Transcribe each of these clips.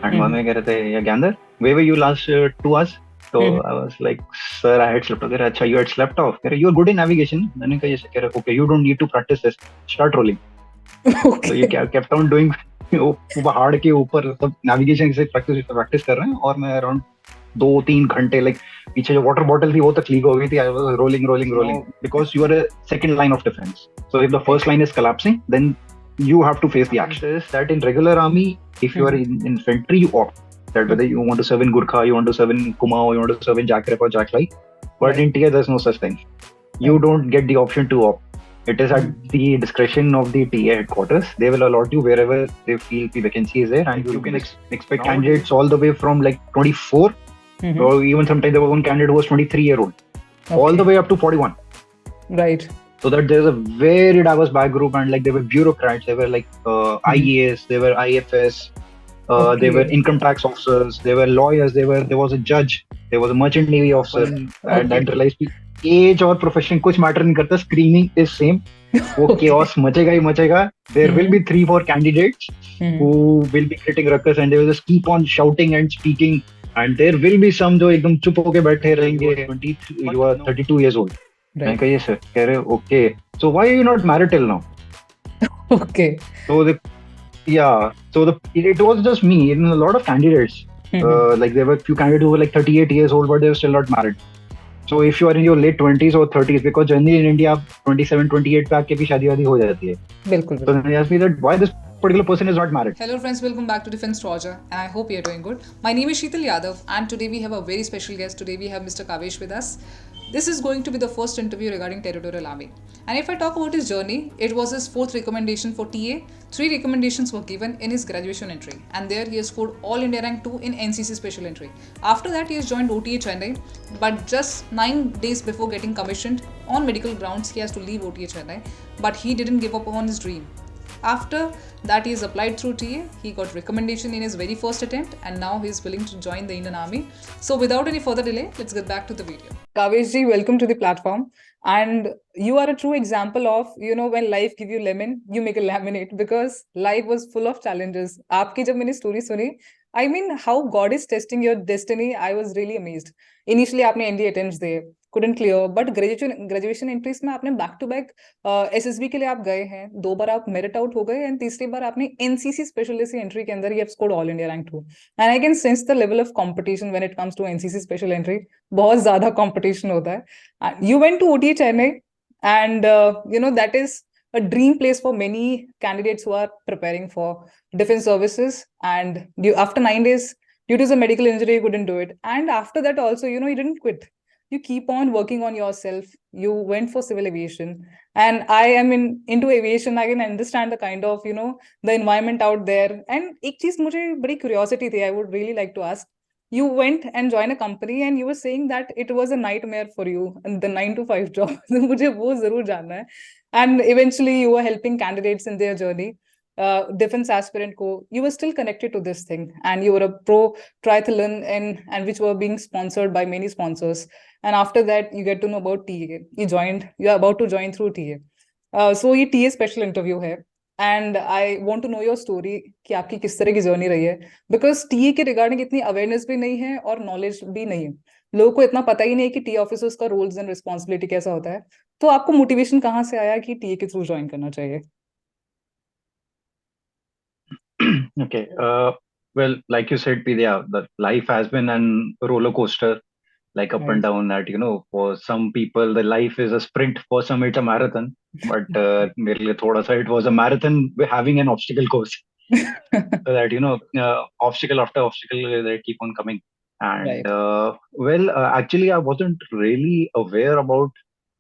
And बाद में कह रहे थे, yeah, Gander, where were you last 2 hours? So Mhm. I was like, sir, I had slept off. कह रहे, अच्छा, you had slept off? कह रहे, you are good in navigation. मैंने कहा, yes. कह रहे, okay, you don't need to practice this. Start rolling. So ये Okay. kept on doing वो पहाड़ के ऊपर सब नेविगेशन से प्रैक्टिस कर रहे हैं, और मैं अराउंड 2-3 घंटे, लाइक पीछे जो वाटर बॉटल थी वो तक लीक हो गई थी. I was rolling rolling rolling because you are a second line of defence. So if the first line is collapsing, then you have to face the action. Is that in regular army, if you are Mhm. in infantry, you opt that whether you want to serve in Gurkha, you want to serve in Kumaon, you want to serve in Jack Rep or Jack Lai. But Right. in TIA, there's no such thing. You Okay. don't get the option to opt. It is at the discretion of the TA headquarters. They will allot you wherever they feel the vacancy is there, and you can expect candidates all the way from like 24, Mhm. or even sometimes there was one candidate who was 23-year-old, all Okay. the way up to 41. Right. So that there's a very diverse back group, and like there were bureaucrats, there were like IAS, there were IFS, there were Okay. income tax officers, there were lawyers, there was a judge, there was a merchant navy officer, and Okay. I realized कि age और profession कुछ matter नहीं करता, screening is same. वो Okay. chaos मचेगा he मचेगा. There will be 3-4 candidates who will be creating ruckus, and they will just keep on shouting and speaking, and there will be some जो एकदम चुप होके बैठे रहेंगे. 23, you are 32 years old. मैंने Right. कहा, yes sir. कह रहे, okay, so why are you not married till now? Okay. So it was just me and a lot of candidates. Like there were few candidates who were like 38 years old, but they were still not married. So if you are in your late 20s or 30s, because generally in India 27, 28 पे आके भी शादी वादी हो जाती है. बिल्कुल So they asked me that why this particular person is not married. Hello friends, welcome back to Defense Roger, and I hope you're doing good. My name is Sheetal Yadav, and today we have a very special guest. Today we have Mr. Kaveesh with us. This is going to be the first interview regarding Territorial Army. And if I talk about his journey, it was his 4th recommendation for TA. 3 recommendations were given in his graduation entry, and there he has scored All India Rank 2 in NCC Special Entry. After that, he has joined OTA Chennai, but just 9 days before getting commissioned, on medical grounds, he has to leave OTA Chennai, but he didn't give up on his dream. After that, he has applied through TA. He got recommendation in his very first attempt, and now he is willing to join the Indian Army. So without any further delay, let's get back to the video. Kavesh ji, welcome to the platform. And you are a true example of, when life give you lemon, you make a lemonade, because life was full of challenges. आपकी जब मैंने story सुनी, I mean, how God is testing your destiny, I was really amazed. Initially, आपने ND attempts दिए, couldn't clear, but graduation entries में आपने back to back SSB के लिए आप गए हैं, 2 बार आप merit out हो गए, and तीसरी बार आपने NCC specialist entry के अंदर you have scored All India Rank 2. And I can sense the level of competition when it comes to NCC special entry. बहुत ज़्यादा competition होता है. You went to OTA Chennai, and that is a dream place for many candidates who are preparing for defense services. And after 9 days, due to the medical injury, you couldn't do it. And after that also, you didn't quit. You keep on working on yourself. You went for civil aviation, and I am into aviation. I can understand the kind of the environment out there. And एक चीज मुझे बड़ी curiosity थी, I would really like to ask. You went and joined a company, and you were saying that it was a nightmare for you, the 9 to 5 job. मुझे वो जरूर जानना है. And eventually you were helping candidates in their journey. Defense aspirant को, you were still connected to this thing, and you were a pro triathlon, and which were being sponsored by many sponsors. And after that, you get to know about TA. You are about to join through TA. So ये TA special interview है. And I want to know your story कि आपकी किस तरह की journey रही है, because TA के रिगार्डिंग इतनी अवेयरनेस भी नहीं है और नॉलेज भी नहीं है. लोगों को इतना पता ही नहीं कि TA ऑफिसर्स का रोल्स एंड रिस्पॉन्सिबिलिटी कैसा होता है. तो आपको मोटिवेशन कहाँ से आया कि TA के थ्रू ज्वाइन करना चाहिए? Okay. Well, like you said, Pidya, that life has been a roller coaster, like up and Right. down. That for some people, the life is a sprint. For some, it's a marathon. But मेरे लिए थोड़ा सा it was a marathon having an obstacle course. So that obstacle after obstacle, they keep on coming. And Right. actually, I wasn't really aware about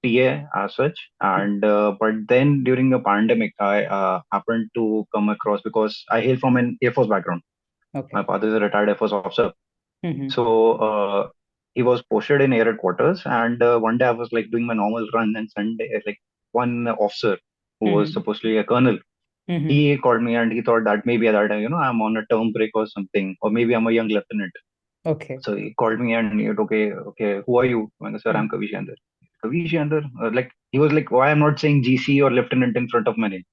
TA as such. And but then during the pandemic, I happened to come across, because I hail from an Air Force background. Okay. My father is a retired Air Force officer. Mhm. So he was posted in air headquarters, and one day I was like doing my normal run, and Sunday, like one officer who was Mhm. supposedly a colonel, Mhm. he called me, and he thought that maybe that I'm on a term break or something, or maybe I'm a young lieutenant. Okay. So he called me, and he said, okay, who are you? I said, sir, I'm Kaveesh Gaindhar. Kaveesh Gaindhar? Like, he was like, why I'm not saying GC or lieutenant in front of my name?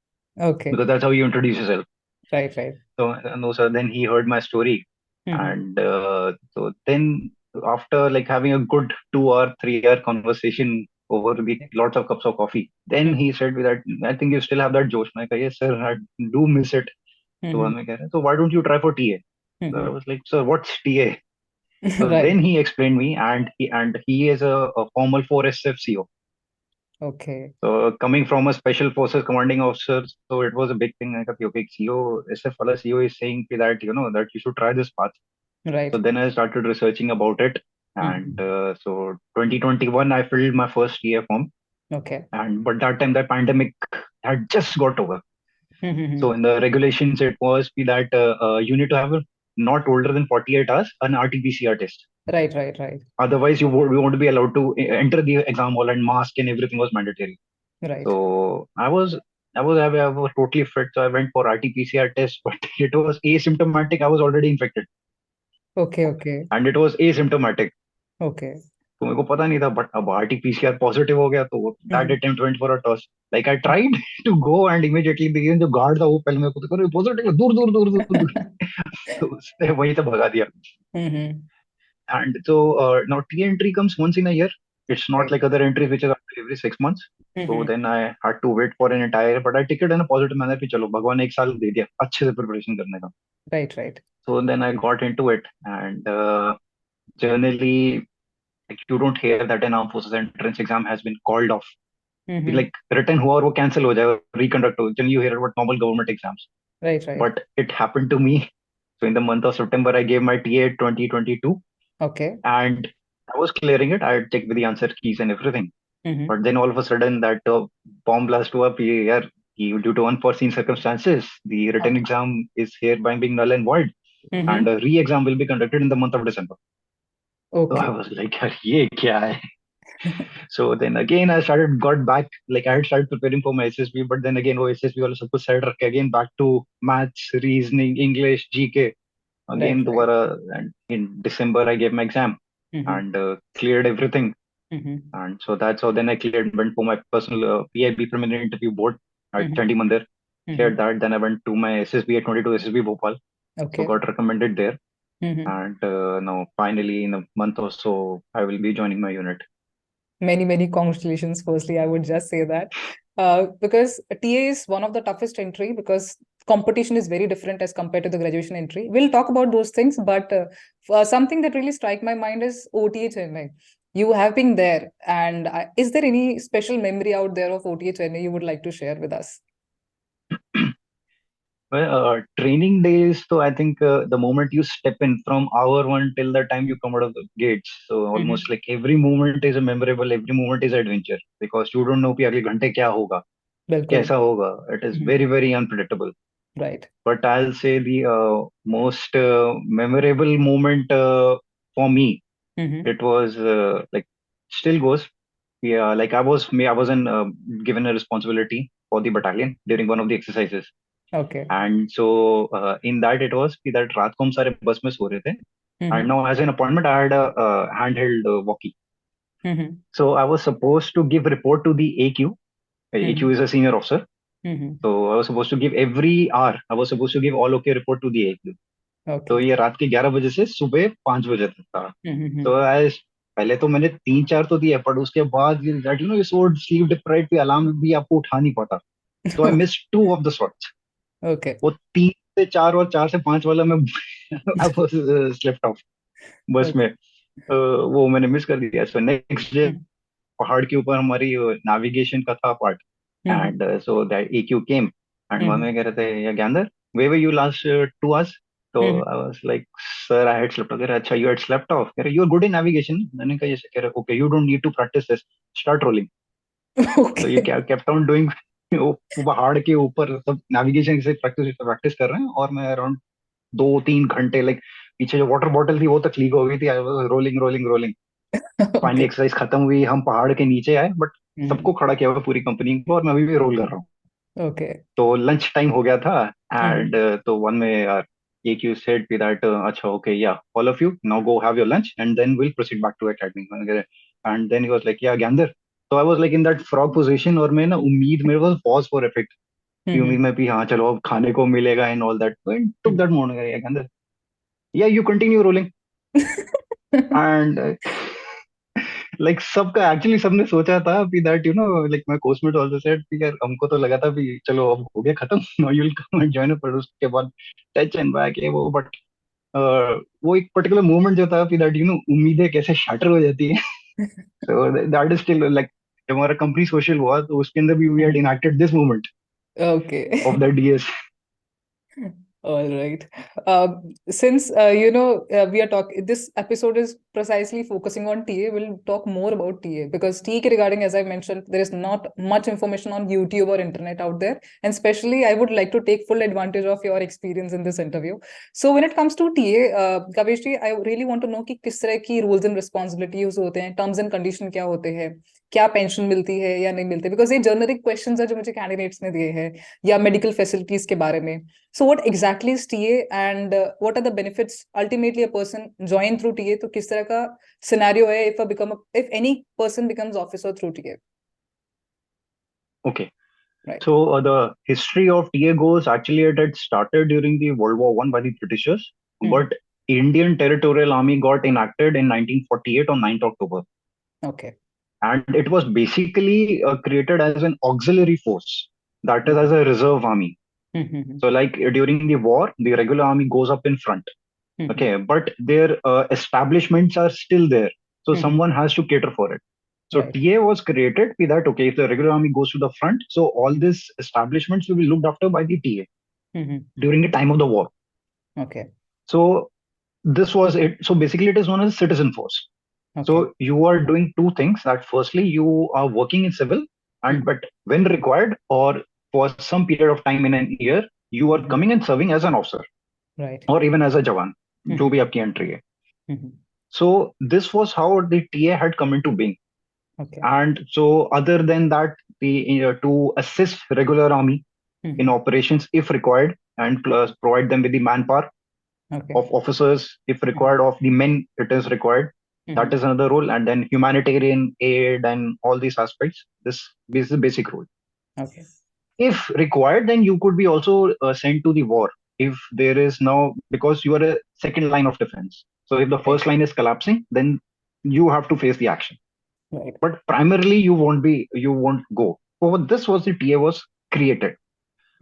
Okay. Because that's how you introduce yourself. Right. So, no, sir, then he heard my story. And so then after like having a good 2 or 3 hour conversation over the lots of cups of coffee, then he said me that I think you still have that Josh. I said, yes, sir, I do miss it. So मैं कह रहा, so why don't you try for TA? So I was like, sir, what's TA? So Right. then he explained me, and he is a formal 4SF CO. Okay. So coming from a special forces commanding officer, so it was a big thing. I thought, okay, CO, SF wala CO is saying that that you should try this path. So Right. then I started researching about it, and so 2021 I filled my first TA form, Okay. and but that time the pandemic had just got over. So Right. in the regulations it was that you need to have a not older than 48 hours an RT-PCR test. Right. Right. Otherwise, you won't be allowed to enter the exam hall, and mask and everything was mandatory. Right. So I was totally fit. So I went for RT-PCR test, but it was asymptomatic. I was already infected, Okay. Okay. and it was asymptomatic. Okay. तो मेरे को पता नहीं था but अब RT-PCR positive हो गया तो that attempt went for a toss like I tried to go and immediately the जो गार्ड था वो पहले मेरे को देखो पॉजिटिव दूर दूर दूर दूर दूर तो उसने वहीं से भगा दिया and so now T entry comes once in a year. It's not Right. like other entries which is after every 6 months. So then I had to wait for an entire year, but I took it in a positive manner कि चलो भगवान ने एक साल दे दिया अच्छे से preparation करने का. Right. Right. So then I got into it, and generally like you don't hear that an armed forces entrance exam has been called off. Like written हुआ और वो cancel हो जाए reconduct हो. Generally you hear about normal government exams, Right. Right. but it happened to me. So in the month of September I gave my TA 2022. Okay. And I was clearing it. I had checked with the answer keys and everything. Mm-hmm. But then all of a sudden that bomb blast हुआ यार due to unforeseen circumstances, the written Okay. exam is hereby being null and void, and a re-exam will be conducted in the month of December. So I Okay. was like, यार ये क्या है? So then again got back, like I had started preparing for my SSB, but then again वो SSB वाला सब कुछ side रख के again back to maths, reasoning, English, GK. Right. Again Right. दोबारा, and in December I gave my exam and cleared everything. And so that's how then I cleared, went for my personal PIB preliminary interview board at Chandi Mandir, cleared that. Then I went to my SSB at 22 SSB Bhopal. So Okay. got recommended there. And now finally in a month or so, I will be joining my unit. Many congratulations. Firstly, I would just say that because TA is one of the toughest entry because competition is very different as compared to the graduation entry. We'll talk about those things, but something that really strike my mind is OTA Chennai. You have been there, and is there any special memory out there of OTA Chennai you would like to share with us? Well, training days, so I think the moment you step in from hour one till the time you come out of the gates, so almost like every moment is a memorable, every moment is adventure because you don't know कि अगले घंटे क्या होगा, बिल्कुल. कैसा होगा. It is very, very unpredictable. Right. But I'll say the most memorable moment for me, it was like still goes. Yeah, like I wasn't given a responsibility for the battalion during one of the exercises. Okay. And so in that it was कि that रात को हम सारे बस में सो रहे थे. And now as an appointment I had a handheld walkie. So I was supposed to give report to the AQ. AQ is a senior officer. So I was supposed to give every hour. I was supposed to give all okay report to the AQ. तो Okay. ये रात के 11 बजे से सुबह 5 बजे तक था. तो as पहले तो मैंने 3-4 तो दिया, पर उसके बाद that you so sleep deprived पे अलार्म भी आपको उठा नहीं पाता. So I missed 2 of the slots. Okay. वो 3 से 4 और 4 से 5 वाला मैं I was slept off बस में. वो मैंने मिस कर दिया. So next day पहाड़ के ऊपर हमारी नेविगेशन का था part. And so that AQ came and वहाँ में कह रहे थे, yeah, Gander, where were you last 2 hours? So I was like, sir, I had slept off. कह रहे, अच्छा, you had slept off. कह रहे, you're good in navigation. मैंने कहा, yes. कह रहे, okay, you don't need to practice this. Start rolling. So you kept on doing. वो पहाड़ के ऊपर सब नेविगेशन से प्रैक्टिस कर रहे हैं और मैं अराउंड 2-3 घंटे लाइक पीछे जो वाटर बॉटल थी वो तक लीक हो गई थी. I was rolling rolling rolling. Finally exercise खत्म हुई, हम पहाड़ के नीचे आए, बट सबको खड़ा किया हुआ पूरी कंपनी को और मैं अभी भी रोल कर रहा हूँ. Okay. तो लंच टाइम हो गया था. एंड तो वन में एक यू सेड दैट अच्छा ओके या all of you now go have your lunch and then will proceed back to academy. And then he was like yeah gather. तो I was like in that frog position और मैं ना उम्मीद मेरे पास pause for effect की उम्मीद में भी हाँ चलो अब खाने को मिलेगा and all that. Took that moment. Yeah, you continue rolling. And like सबका एक्चुअली सबने सोचा था कि that like my coursemate also said कि यार हमको तो लगा था कि चलो अब हो गया खत्म, now you will come and join, पर उसके बाद टच एंड बैक है वो, बट वो एक पर्टिकुलर मोमेंट जो था कि दैट उम्मीदें कैसे शटर हो जाती है। So that is still like हमारा कंपनी सोशल हुआ तो उसके अंदर भी we had enacted this moment Okay. Of the DS. All right. Since we are talking, this episode is precisely focusing on TA. We'll talk more about TA because TA regarding, as I mentioned, there is not much information on YouTube or internet out there, and especially I would like to take full advantage of your experience in this interview. So when it comes to TA, Kavesh ji, I really want to know कि किस तरह की rules and responsibilities होते हैं, terms and condition क्या होते हैं, क्या पेंशन मिलती है या नहीं मिलती, बिकॉज ये जेनरिक क्वेश्चंस है जो मुझे कैंडिडेट्स ने दिए हैं, या मेडिकल फैसिलिटीज के बारे में. So what exactly is TA and what are the benefits ultimately a person join through TA? तो किस तरह का scenario है if any person becomes officer through TA? Okay. Right. So the history of TA goes actually it had started during the World War One by the Britishers, but Indian Territorial Army got enacted in 1948 on 9th October. Okay. And it was basically created as an auxiliary force, that is as a reserve army. So like during the war, the regular army goes up in front, okay, but their establishments are still there, so someone has to cater for it. So Right. TA was created with that, okay, if the regular army goes to the front, so all these establishments will be looked after by the TA during the time of the war. Okay. So this was it. So basically it is known as citizen force. Okay. So you are doing two things, that firstly you are working in civil, and but when required or for some period of time in an year, you are coming and serving as an officer Right. or even as a jawan, जो भी आपकी entry है. So this was how the TA had come into being. Okay. And so other than that, the to assist regular army in operations if required, and plus provide them with the manpower Okay. of officers if required, of the men it is required. That is another role. And then humanitarian aid and all these aspects, this is the basic role. Okay. If required, then you could be also sent to the war if there is now, because you are a second line of defense. So if the first line is collapsing, then you have to face the action. Right. But primarily you won't go. So this was the TA was created.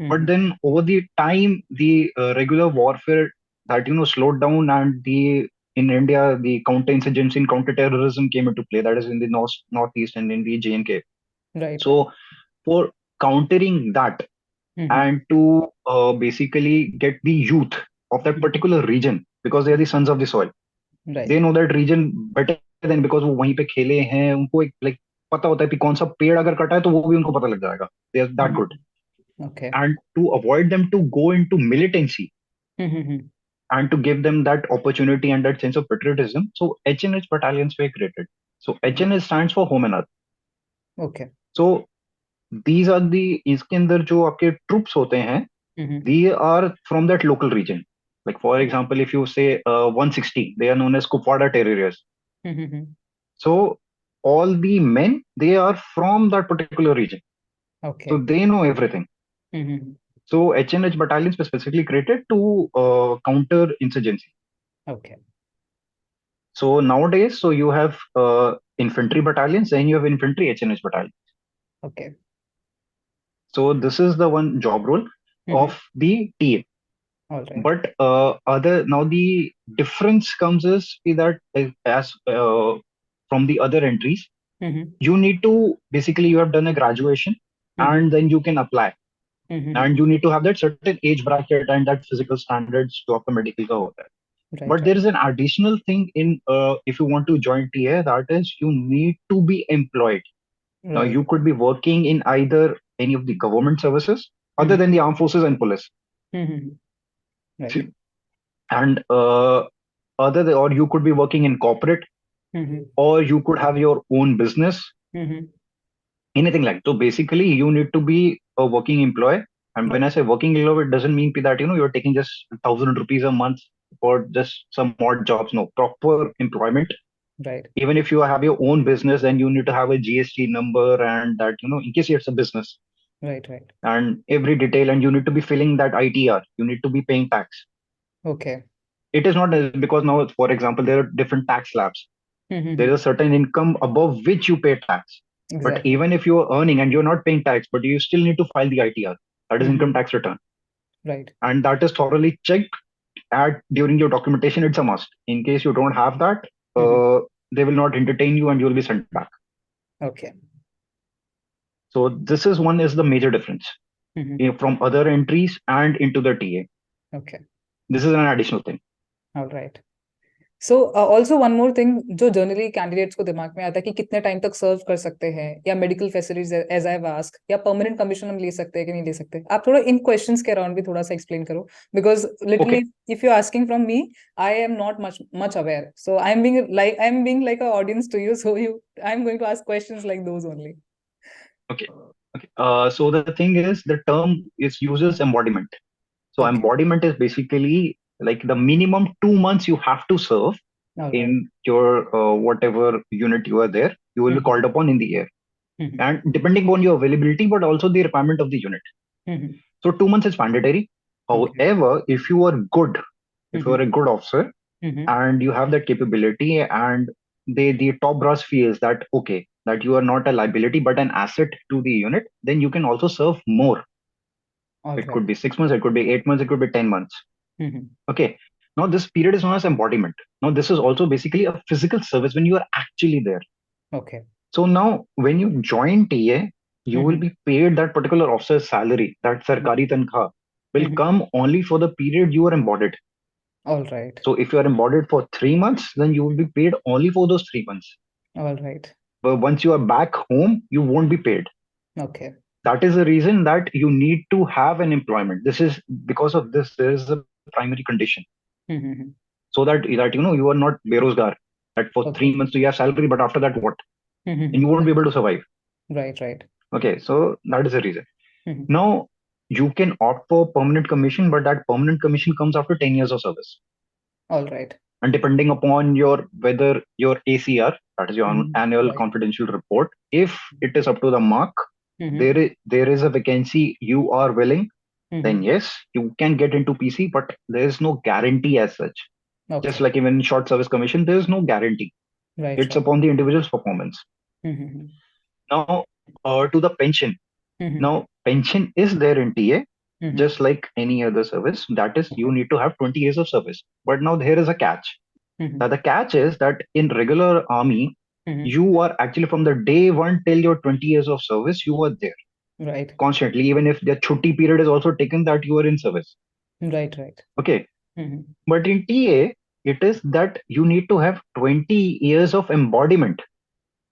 But then over the time, the regular warfare that slowed down, and the in India the counterinsurgency and counterterrorism came into play. That is in the northeast and in the JNK. Right. So for countering that, and to basically get the youth of that particular region, because they are the sons of the soil. Right. They know that region better than, because वो वहीं पे खेले हैं, उनको एक like पता होता है कि कौन सा पेड़ अगर कटा है तो वो भी उनको पता लग जाएगा. They are that good. Okay. And to avoid them to go into militancy and to give them that opportunity and that sense of patriotism, so HNS battalions were created. So HNS stands for home and earth. Okay. So these are the, इसके अंदर जो आपके troops होते हैं, they are from that local region. Like for example, if you say 160, they are known as Kupwara territories. So all the men, they are from that particular region. Okay. So they know everything. So HNS battalions were specifically created to counter insurgency. Okay. So nowadays, so you have infantry battalions, and you have infantry HNS battalions. Okay. So this is the one job role of the TA. All right. But now the difference comes is that as from the other entries, you need to basically, you have done a graduation, and then you can apply. And you need to have that certain age bracket and that physical standards to आपका medical का होता है. Right. But there is an additional thing in if you want to join TA, that is you need to be employed. Now Right. you could be working in either any of the government services other than the armed forces and police. Right. And or you could be working in corporate, or you could have your own business, anything like. So basically you need to be a working employee. And when I say working employee, it doesn't mean that you're taking just 1,000 rupees a month for just some odd jobs. No, proper employment. Right. Even if you have your own business, then you need to have a GST number, and that in case it's a business. Right. Right. And every detail, and you need to be filling that ITR. You need to be paying tax. Okay. It is not because now, for example, there are different tax slabs. There is a certain income above which you pay tax. But Exactly. even if you are earning and you're not paying tax, but you still need to file the ITR, that is income tax return, Right. and that is thoroughly checked at during your documentation. It's a must. In case you don't have that, they will not entertain you and you will be sent back. Okay. So this is one is the major difference from other entries and into the TA. Okay. This is an additional thing. All right. So also one more thing जो generally candidates को दिमाग में आता है कि कितने time तक सर्व कर सकते हैं या medical facilities as I ask या परमानेंट कमीशन हम ले सकते हैं कि नहीं ले सकते आप थोड़ा इन क्वेश्चंस के अराउंड भी थोड़ा सा एक्सप्लेन करो because literally if you asking from me I am not much aware so I am being like a audience to you so you I am going to ask questions like those only okay so the thing is the term is uses embodiment. So embodiment is basically like the minimum 2 months you have to serve in your whatever unit you are there. You will be called upon in the air, and depending on your availability, but also the requirement of the unit. So 2 months is mandatory. However, if you are good, if you are a good officer and you have that capability, and the top brass feels that okay, that you are not a liability but an asset to the unit, then you can also serve more. It could be 6 months, it could be 8 months, it could be 10 months. Okay. Now this period is known as embodiment. Now this is also basically a physical service when you are actually there. Okay. So now when you join TA, you will be paid that particular officer's salary, that sarkari tankha will come only for the period you are embodied. All right. So if you are embodied for 3 months, then you will be paid only for those 3 months. All right. But once you are back home, you won't be paid. Okay. That is the reason that you need to have an employment. This is because of this, there is a primary condition. So that you are not berozgar, that for 3 months you have salary, but after that what? And you won't be able to survive. Right. Okay, so that is the reason. Now you can opt for permanent commission, but that permanent commission comes after 10 years of service. All right. And depending upon whether your ACR, that is your annual confidential report, if it is up to the mark, there is a vacancy, you are willing, then yes, you can get into PC, but there is no guarantee as such. Just like even short service commission, there is no guarantee. It's upon the individual's performance. Now, to the pension. Now, pension is there in TA, just like any other service. That is, you need to have 20 years of service. But now there is a catch. Now, the catch is that in regular army, you are actually from the day one till your 20 years of service, you are there. Right. Constantly, even if the chutti period is also taken, that you are in service. Right. Okay. But in TA, it is that you need to have 20 years of embodiment,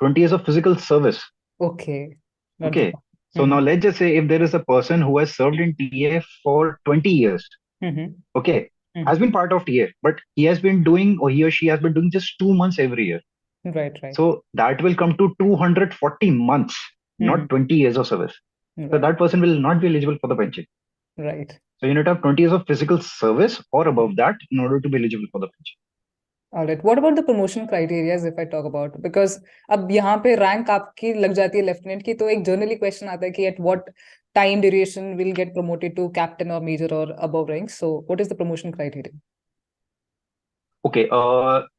20 years of physical service. Okay. Okay. So now let's just say if there is a person who has served in TA for 20 years, okay, has been part of TA, but he has been doing, or he or she has been doing just 2 months every year. Right. So that will come to 240 months, not 20 years of service. So that person will not be eligible for the pension. Right. So you need to have 20 years of physical service or above that in order to be eligible for the pension. All right. What about the promotion criteria if I talk about? Because अब यहाँ पे rank आपकी लग जाती है lieutenant की, तो एक generally question आता है कि at what time duration will get promoted to captain or major or above ranks. So what is the promotion criteria? Okay,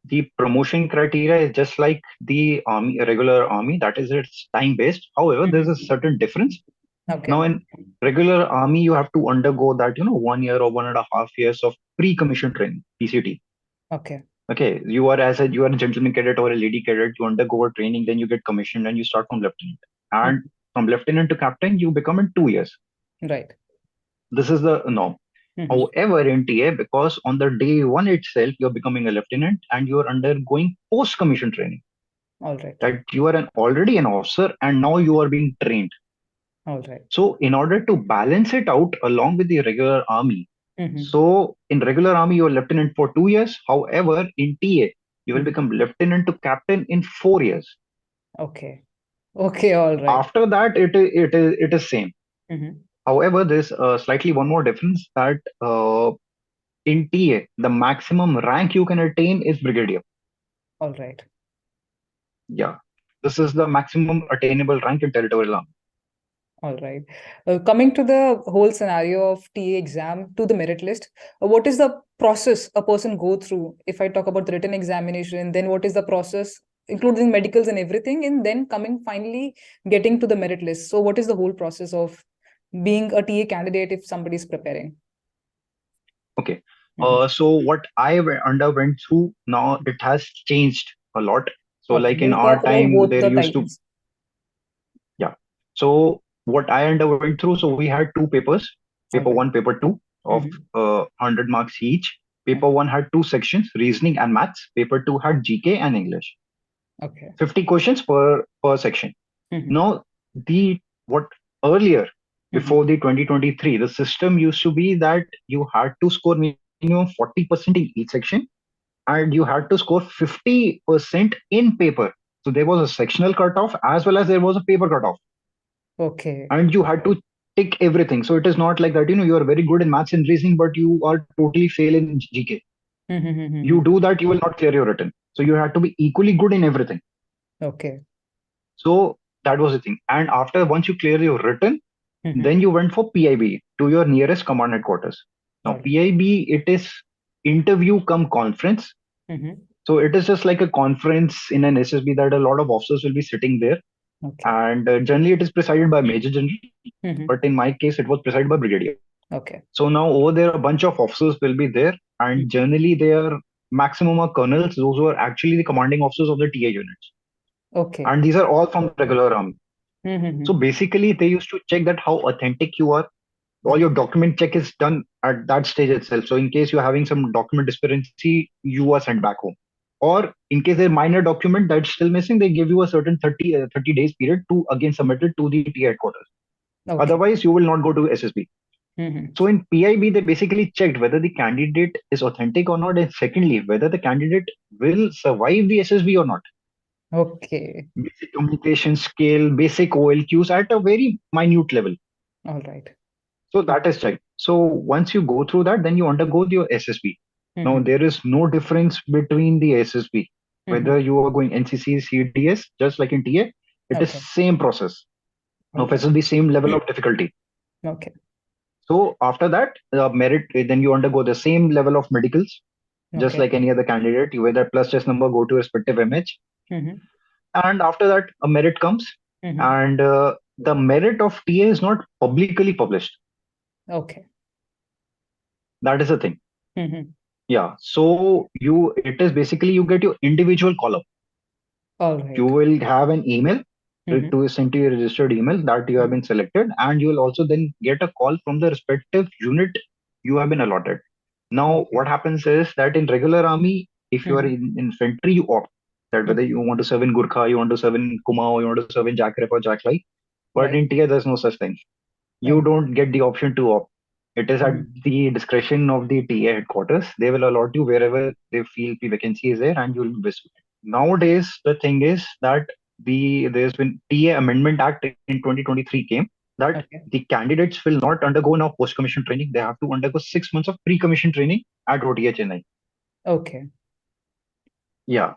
the promotion criteria is just like the army, regular army, that is it's time based. However, there's a certain difference. Okay. Now in regular army, you have to undergo that, 1 year or 1.5 years of pre-commission training, PCT. Okay. Okay, you are a gentleman cadet or a lady cadet, you undergo a training, then you get commissioned and you start from lieutenant. And from lieutenant to captain, you become in 2 years. Right. This is the norm. However, in TA, because on the day one itself, you're becoming a lieutenant and you're undergoing post-commission training. All right. That you are already an officer and now you are being trained. All right. So in order to balance it out along with the regular army, so in regular army, you're lieutenant for 2 years. However, in TA, you will become lieutenant to captain in 4 years. Okay. Okay. All right. After that, it is same. However, there's slightly one more difference that in TA, the maximum rank you can attain is brigadier. All right. Yeah. This is the maximum attainable rank in Territorial Army. All right. Coming to the whole scenario of TA exam to the merit list, what is the process a person go through? If I talk about the written examination, then what is the process, including medicals and everything, and then coming finally getting to the merit list? So, what is the whole process of being a TA candidate if somebody is preparing? Okay. Mhm. So what underwent through now, it has changed a lot. So Okay, like in we'll our talk about time, both there the used to, times. yeah. So what I underwent through, so we had two papers, All paper right. one, paper two of Mhm. 100 marks each. Paper Okay. one had two sections, reasoning and maths. Paper two had GK and English. Okay. 50 questions per section. Mhm. Now, the what earlier, Mhm. before the 2023, the system used to be that you had to score minimum 40% in each section, and you had to score 50% in paper. So there was a sectional cutoff as well as there was a paper cutoff, Okay. and you had to tick everything. So it is not like that, you are very good in maths and reasoning, but you are totally fail in GK. You Mhm. do that, you will not clear your written. So you had to be equally good in everything. Okay. So that was the thing. And after once you clear your written, Mhm. then you went for PIB to your nearest command headquarters. All Now, right. PIB, it is interview come conference. Mhm. So it is just like a conference in an SSB that a lot of officers will be sitting there. Okay. And generally it is presided by Major General, Mhm. but in my case, it was presided by Brigadier. Okay. So now over there, a bunch of officers will be there. Mm. And generally, they are maximum are colonels, those who are actually the commanding officers of the TA units. Okay. And these are all from the regular army. So Mhm. basically, they used to check that how authentic you are. All your Okay. document check is done at that stage itself. So in case you're having some document discrepancy, you are sent back home. Or in case there's minor document that's still missing, they give you a certain 30 days period to again submit it to the T headquarters. Okay. Otherwise, you will not go to SSB. Mhm. So in PIB, they basically checked whether the candidate is authentic or not, and secondly, whether the candidate will survive the SSB or not. Okay. Basic communication skill, basic OLQs at a very minute level. All right. So that is checked. So once you go through that, then you undergo your SSB. Now Mhm. there is no difference between the SSB, Mhm. whether you are going NCC, CDS, just like in TA, it is Okay. same process All of right. SSB, same level of difficulty. Okay. So after that, merit, then you undergo the same level of medicals, just Okay. like any other candidate. You wear that plus test number, go to respective MH, Mhm. and after that, a merit comes, Mhm. and the merit of TA is not publicly published. Okay. That is the thing. Mhm. Yeah. So it is basically you get your individual call up. All You right. will have an email Mhm. to send to your registered email that you have Mhm. been selected, and you will also then get a call from the respective unit you have been allotted. Now, Okay. what happens is that in regular army, if you are Mhm. in infantry, you opt that whether Mhm. you want to serve in Gurkha, you want to serve in Kumaon, you want to serve in Jack Rep or Jack Light. But Right. in TIA, there's no such thing. You Okay. don't get the option to opt. It is at Mhm. the discretion of the TA headquarters. They will allot you wherever they feel the vacancy is there, and you'll be visible. Nowadays, the thing is that there's been TA Amendment Act in 2023 came that Okay. the candidates will not undergo now post commission training. They have to undergo 6 months of pre commission training at OTA Chennai. Okay. Yeah,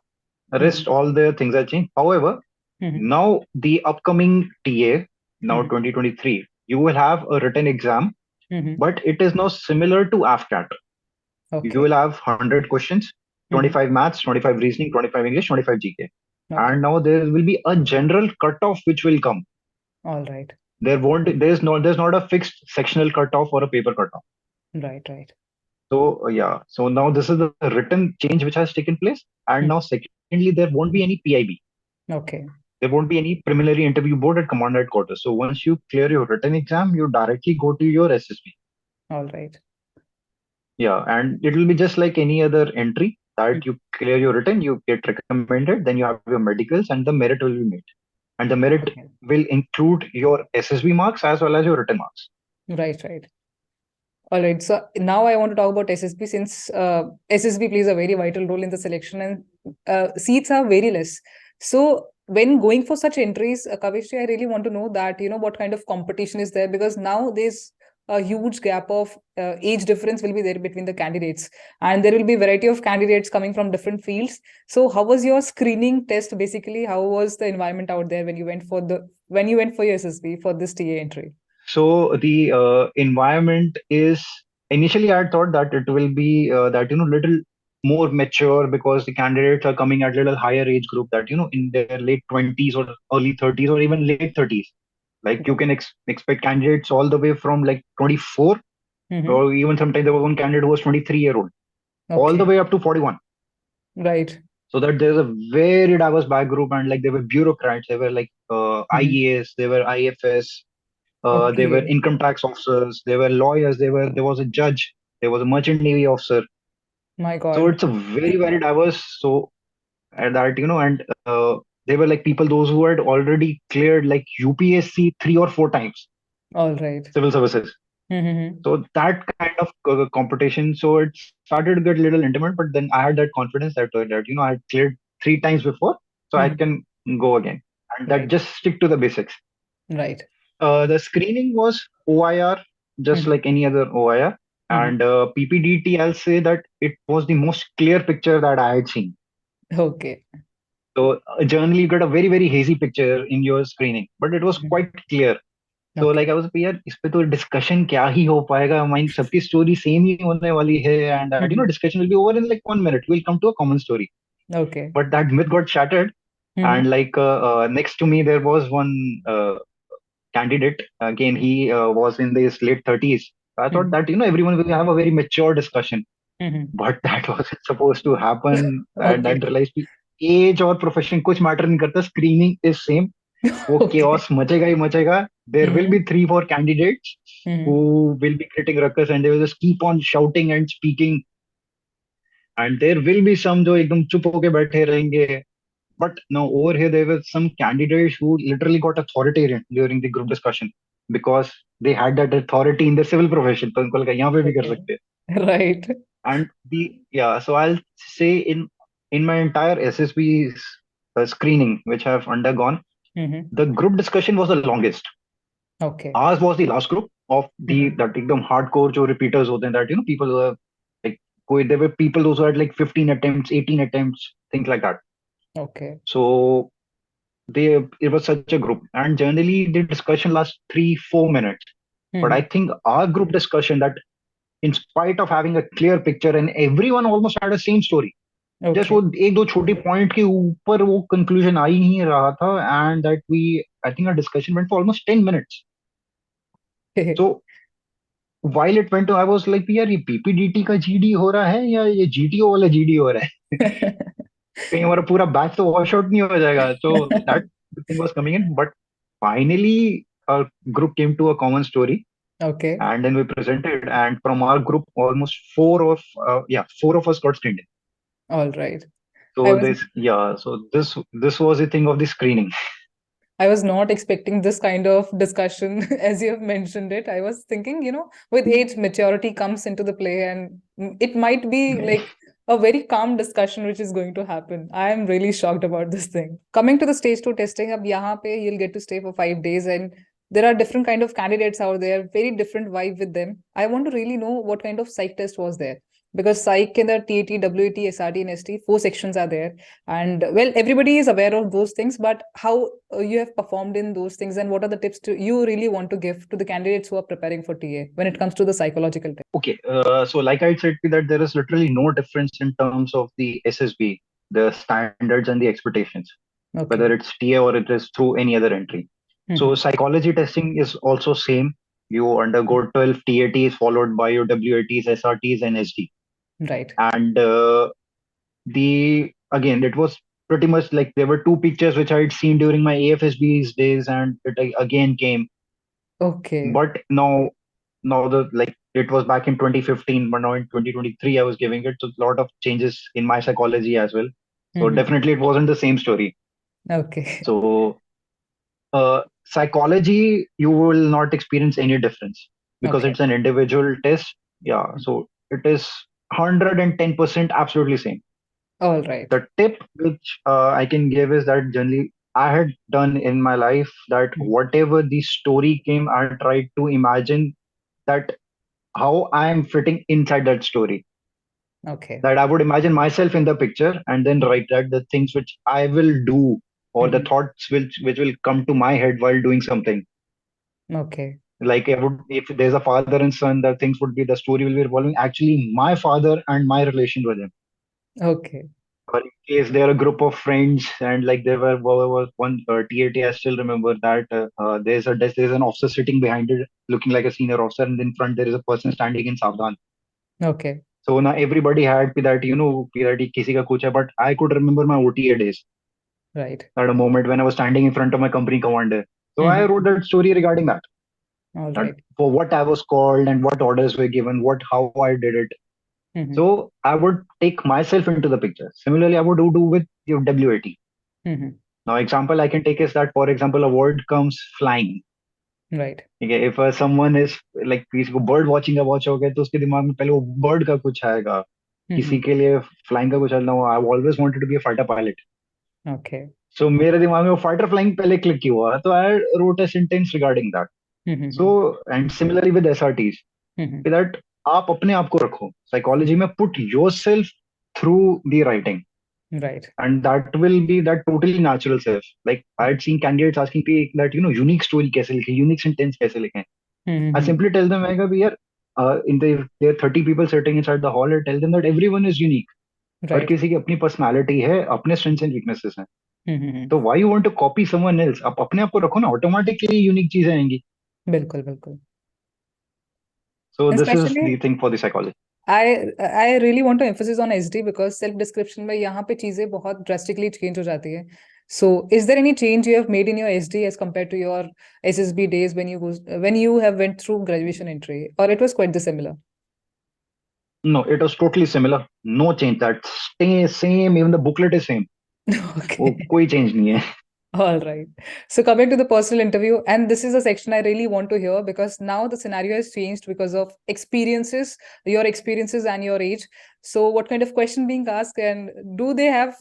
Mhm. rest all the things are changed. However, Mhm. now the upcoming TA, now Mhm. 2023, you will have a written exam, Mhm. but it is now similar to AFCAT. You Okay. will have 100 questions, Mhm. 25 maths, 25 reasoning, 25 English, 25 GK. Okay. And now there will be a general cutoff which will come. All right. There's not a fixed sectional cutoff or a paper cutoff. Right. Right. So yeah, so now this is the written change which has taken place. And Mhm. now secondly, there won't be any PIB. Okay. There won't be any preliminary interview board at command headquarters. So once you clear your written exam, you directly go to your SSB. All right. Yeah, and it will be just like any other entry Mm. that you clear your written, you get recommended, then you have your medicals, and the merit will be made. And the merit Okay. will include your SSB marks as well as your written marks. Right. Right. All right. So now I want to talk about SSB since SSB plays a very vital role in the selection and seats are very less. So when going for such entries, Kavesh, I really want to know that, what kind of competition is there because now there's a huge gap of age difference will be there between the candidates, and there will be variety of candidates coming from different fields. So how was your screening test basically? How was the environment out there when you went for your SSB for this TA entry? So the environment is, initially I had thought that it will be that little more mature, because the candidates are coming at little higher age group, that in their late 20s or early 30s or even late 30s. Like you can expect candidates all the way from like 24, Mm-hmm. or even sometimes there was one candidate who was 23-year-old, all the Okay. way up to 41. Right. So that there's a very diverse back group, and like there were bureaucrats, there were like Mm-hmm. IES, there were IFS, there were Okay. income tax officers, there were lawyers, there was a judge, there was a merchant navy officer. My So God. it's a very diverse. So at that, and they were like people those who had already cleared like UPSC 3 or 4 times, All right. civil services. Mm-hmm. So that kind of competition. So it started to get a little intimate, but then I had that confidence that I had cleared 3 times before, so I Mm-hmm. can go again, and that Right. just stick to the basics. Right. The screening was OIR, just Mm-hmm. like any other OIR. Mm-hmm. And PPDT, I'll say that it was the most clear picture that I had seen. Okay. So generally, you get a very hazy picture in your screening, but it was Mhm. quite clear. So Okay. like I was, यार इस पे तो discussion क्या ही हो पाएगा, mine सबकी story same ही होने वाली है, and that Mhm. discussion will be over in like 1 minute. We'll come to a common story. Okay. But that myth got shattered, Mhm. and like next to me there was one candidate. Again, he was in his late 30s. I thought Mhm. that everyone will have a very mature discussion, Mhm. but that wasn't supposed to happen. And I Okay. realized कि age और profession कुछ matter नहीं करता. Screening is same. वो Okay. chaos मचेगा he मचेगा. There will Mhm. be 3 4 candidates who Mhm. will be creating ruckus, and they will just keep on shouting and speaking, and there will be some जो एकदम चुप होके बैठे रहेंगे. But now over here, there were some candidates who literally got authoritarian during the group discussion, because they had that authority in the civil profession. तो उनको लगा यहाँ पे भी कर Okay. सकते हैं. Right. And so I'll say in my entire SSB screening which I've undergone, Mhm. the group discussion was the longest. Okay. Ours was the last group of the Mhm. that एकदम hardcore जो repeaters होते हैं, that people who are like there were people those who had like 15 attempts, 18 attempts, things like that. Okay. So it was such a group, and generally the discussion lasts 3 4 minutes. But I Mhm. think our group discussion, that in spite of having a clear picture and everyone almost had the same story, just वो Okay. एक दो छोटे point के ऊपर वो conclusion आ ही नहीं रहा था, and that we I think our discussion went for almost 10 minutes. So while it went to, I was like यार ये पीपीडीटी का जीडी हो रहा है या ये जीटीओ वाला जीडी हो रहा है, कहीं हमारा पूरा बैच तो वॉश आउट नहीं हो जाएगा. So that thing was coming in, but finally our group came to a common story, Okay. and then we presented, and from our group almost four of us got screened in. All right. I So was this was the thing of the screening. I was not expecting this kind of discussion as you have mentioned it. I was thinking, with age, maturity comes into the play, and it might be like a very calm discussion which is going to happen. I am really shocked about this thing. Coming to the stage two testing, ab yahan pe you'll get to stay for 5 days, and there are different kind of candidates out there, very different vibe with them. I want to really know what kind of psych test was there, because psych in the TAT, WAT, SRT, and ST, 4 sections are there, and well, everybody is aware of those things, but how you have performed in those things, and what are the tips you really want to give to the candidates who are preparing for TA when it comes to the psychological test? Okay, so like I said, that there is literally no difference in terms of the SSB, the standards and the expectations, Okay. whether it's TA or it is through any other entry. So Mhm. psychology testing is also same. You undergo 12 TATs followed by your WATs, SRTs, and SD. Right. And the again, it was pretty much like there were two pictures which I had seen during my AFSB's days, and it again came. Okay. But now the like it was back in 2015, but now in 2023 I was giving it, so a lot of changes in my psychology as well. So Mhm. definitely it wasn't the same story. Okay. So psychology, you will not experience any difference because Okay. it's an individual test. Yeah, so it is 110% absolutely same. All right. The tip which I can give is that generally I had done in my life, that Mhm. whatever the story came, I tried to imagine that how I am fitting inside that story. Okay. That I would imagine myself in the picture and then write that the things which I will do or the Mhm. thoughts which will come to my head while doing something. Okay. Like I would, if there's a father and son, the things would be the story will be revolving actually my father and my relation with him. Okay. Or in case they're a group of friends and like there was one TAT, I still remember that there's an officer sitting behind it looking like a senior officer, and in front there is a person standing in Savdhan. Okay. So now everybody had that, that kisi ka kuch hai, but I could remember my OTA days Right. at a moment when I was standing in front of my company commander. So I wrote Mhm. that story regarding that, All that right. for what I was called and what orders were given, how I did it. Mhm. So I would take myself into the picture. Similarly, I would do with your WAT. Mhm. Now, example I can take is that, for example, a word comes flying. Right. Okay, if someone is like किसी को bird watching का watch हो गया तो उसके दिमाग में पहले वो bird का कुछ आएगा. किसी Mhm. के लिए flying का कुछ आएगा. I always wanted to be a fighter pilot. Okay. So मेरे दिमाग में वो fighter flying पहले click किया हुआ. So I wrote a sentence regarding that. So Mhm. and similarly with SRTs, Mhm. that आप अपने आप को रखो. Psychology में put yourself through the writing. Right. And that will be that totally natural self. Like I had seen candidates asking me that unique story कैसे लिखें, unique sentence कैसे लिखें. I Mhm. simply tell them, I go, "यार, there are 30 people sitting inside the hall. I tell them that everyone is unique. Her Right. किसी की अपनी personality है, अपने strengths and weaknesses हैं. Mhm. तो why you want to copy someone else? आप अपने आप को रखो ना, automatically unique चीजें आएंगी. बिल्कुल, बिल्कुल. So And this is the especially thing for the psychology. I really want to emphasize on SD because self description में यहाँ पे चीजें बहुत drastically change हो जाती है. So is there any change you have made in your SD as compared to your SSB days when you have went through graduation entry, or it was quite similar? No, it was totally similar. No change. That stay same. Even the booklet is same. वो Okay. कोई change नहीं है. All right. So coming to the personal interview, and this is a section I really want to hear because now the scenario has changed because of your experiences and your age. So what kind of question being asked, and do they have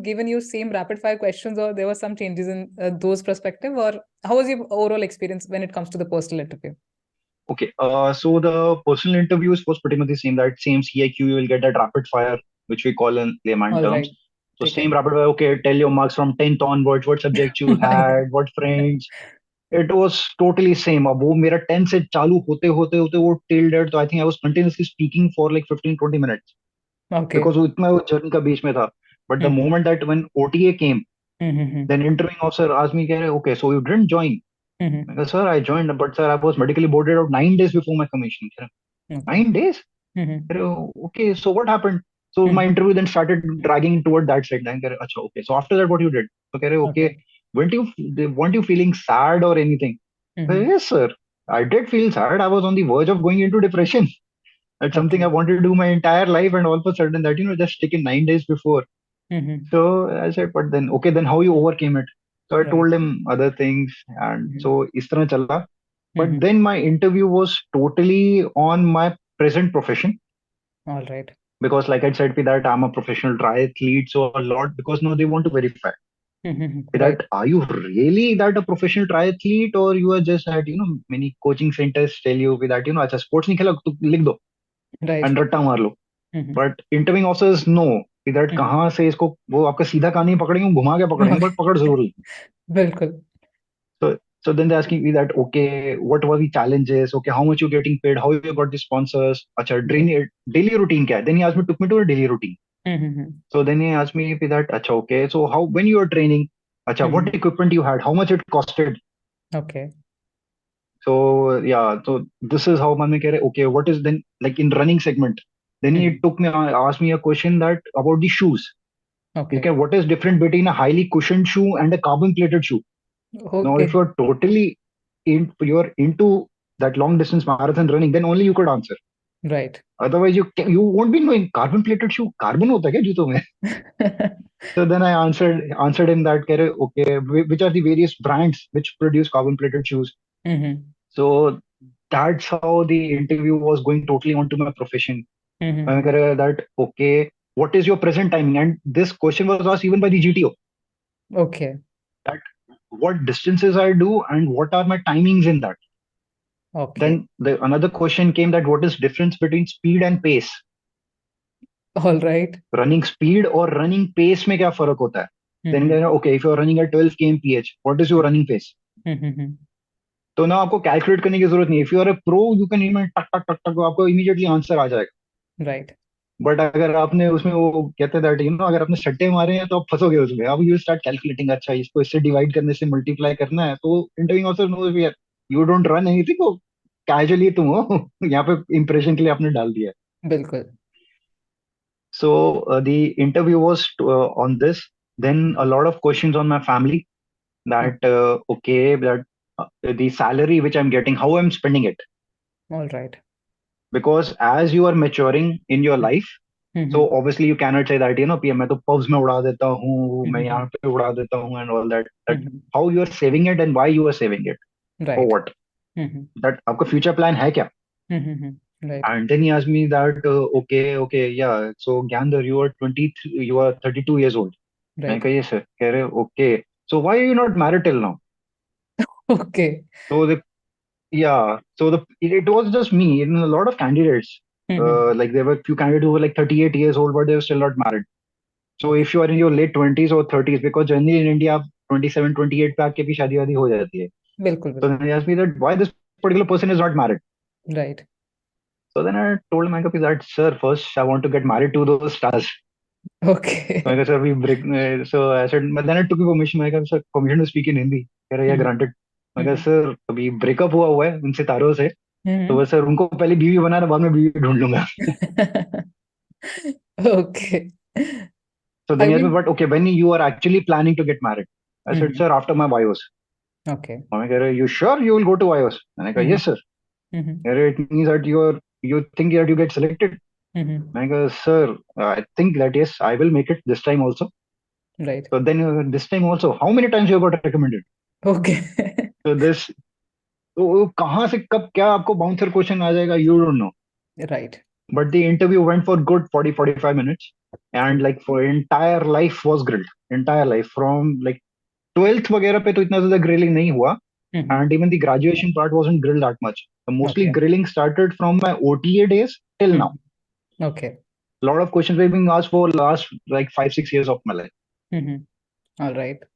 given you same rapid fire questions, or there were some changes in those perspective, or how was your overall experience when it comes to the personal interview? Okay, so the personal interviews was pretty much the same. That same CIQ, you will get that rapid fire, which we call in layman All terms. right. So ठीक है. same rapid fire. Okay, tell your marks from 10th onwards, what subjects you had, what friends. It was totally same. अब वो मेरा 10 से चालू होते होते होते वो till date, तो I think I was continuously speaking for like 15-20 minutes Okay. because वो इतना जर्नी का बीच में था. But the Mm-hmm. moment that when OTA came, Mm-hmm. then interviewing officer asked me, कह रहे, okay, so you didn't join. Mm-hmm. I go, sir, I joined, but sir, I was medically boarded out 9 days before my commission. कह रहे, Okay. 9 days? Mm-hmm. कह रहे, okay, so what happened? So my Mm-hmm. interview then started dragging toward that side. Then कह रहे, अच्छा, okay. So after that, what you did? So कह रहे, okay, Okay. weren't you feeling sad or anything? I Mm-hmm. said, yes, sir. I did feel sad. I was on the verge of going into depression. That's something I Okay. wanted to do my entire life, and all of a sudden that just taken 9 days before. Mm-hmm. So I said, but then okay, then how you overcame it? So I Right. told him other things, and Mm-hmm. so is tarah chala. But Mm-hmm. then my interview was totally on my present profession All right. because, like I said, that I'm a professional triathlete. So a lot because now they want to verify Mhm. Right, that are you really that a professional triathlete or you are just that many coaching centers tell you that अच्छा sports नहीं खेला तो लिख दो right. and रट्टा मार लो. Mhm. But interviewing officers know that Mhm. कहाँ से इसको वो आपका सीधा कहाँ नहीं पकड़ेंगे घुमा के पकड़ेंगे बट पकड़ जरूर लेंगे. बिल्कुल. So, so then they're asking me that, okay, what were the challenges? Okay, how much you getting paid? How you got the sponsors? Acha, Right. daily routine kya hai? Then he asked me, took me to a daily routine. Mhm. So then he asked me that, acha, okay, so how, when you were training, acha, what Mhm. equipment you had? How much it costed? Okay. So yeah, so this is how man keh rahe, okay, what is then like in running segment? Then he Mhm. asked me a question that about the shoes. Okay, Okay. what is different between a highly cushioned shoe and a carbon plated shoe? Now, if Okay. you're totally you're into that long distance marathon running, then only you could answer. Right. Otherwise, you won't be knowing carbon plated shoe. Carbon होता है क्या जूतों में? So then I answered him that कह रहे, okay, which are the various brands which produce carbon plated shoes. Mhm. So that's how the interview was going totally onto my profession. मैं कह Mhm. रहा that okay, what is your present timing? And this question was asked even by the GTO. Okay. That what distances I do and what are my timings in that. Okay. Then another question came that what is difference between speed and pace? All right. Running speed और running pace में क्या फर्क होता है? Then Mhm. okay, if you're running at 12 kmph, what is your running pace? Mhm. तो ना आपको calculate करने की जरूरत नहीं. If you are a pro, you can even tuck tuck tuck टक आपको इमीडिएटली आंसर आ जाएगा. Right. बट अगर आपने उसमें वो कहते हैं दैट अगर आपने सट्टे मारे हैं तो आप फंसोगे उसमें. अब यू स्टार्ट कैलकुलेटिंग, अच्छा इसको इससे डिवाइड करने से मल्टीप्लाई करना है, तो interview officer knows you don't run anything. वो कैजुअली तुम हो यहाँ पे इंप्रेशन के लिए आपने डाल दिया. बिल्कुल. So the interview was on this. Then a lot of questions on my family. That okay, that the salary which I'm getting, how I'm spending it. All right. Because as you are maturing in your life, Mhm. so obviously you cannot say that PM मैं तो pubs में उड़ा देता हूँ, मैं Mhm. यहाँ पे उड़ा देता हूँ and all that. That Mhm. how you are saving it and why you are saving it for Right. what. Mhm. That आपका future plan है क्या? Mhm. Right. And then he asked me that okay, yeah. So Gander, you are 23, you are 32 years old. मैंने Right. कहा ये sir. कह रहे okay, so why you not married till now? Okay. So the yeah, so the it was just me and a lot of candidates. Mhm. Like there were few candidates who were like 38 years old, but they were still not married. So Okay. if you are in your late 20s or 30s, because generally in India आप 27 28 पे आके भी शादी वादी हो जाती है. बिल्कुल So बिल्कुल. then he asked me that why this particular person is not married. Right. So then I told him, I go, that sir, first I want to get married to those stars. So I Okay. go, sir, we break. So I said, but then I took a permission. I go, sir, permission to speak in Hindi. कह रहे, yeah, Mhm. granted. मैं कहा Mhm. Sir अभी breakup हुआ है उन सितारों से, तो Mhm. बस सर उनको पहले बीवी बनाना, बाद में बीवी ढूंढ लूंगा. Okay. So I then he asked me, mean, but okay, when you are actually planning to get married? I said, Mhm. sir, after my bios. Okay. मैं कह रहे, you sure you will go to bios? मैंने कहा Mhm. yes sir. Mhm. कह रहे, it means that you think that you get selected? Mhm. मैंने कहा sir, I think that yes, I will make it this time also. Right. So then this time also, how many times you got recommended? Okay. So this, तो कहाँ से कब क्या आपको bouncer question आ जाएगा, you don't know. Right. But the interview went for good 40-45 minutes, and like for entire life was grilled. Entire life from like 12th वगैरह पे तो इतना ज्यादा grilling नहीं हुआ, Mhm. and even the graduation part wasn't grilled that much. So mostly Okay. grilling started from my OTA days till now. Mhm. Okay. A lot of questions were being asked for last like 5-6 years of my life. Mhm. All right.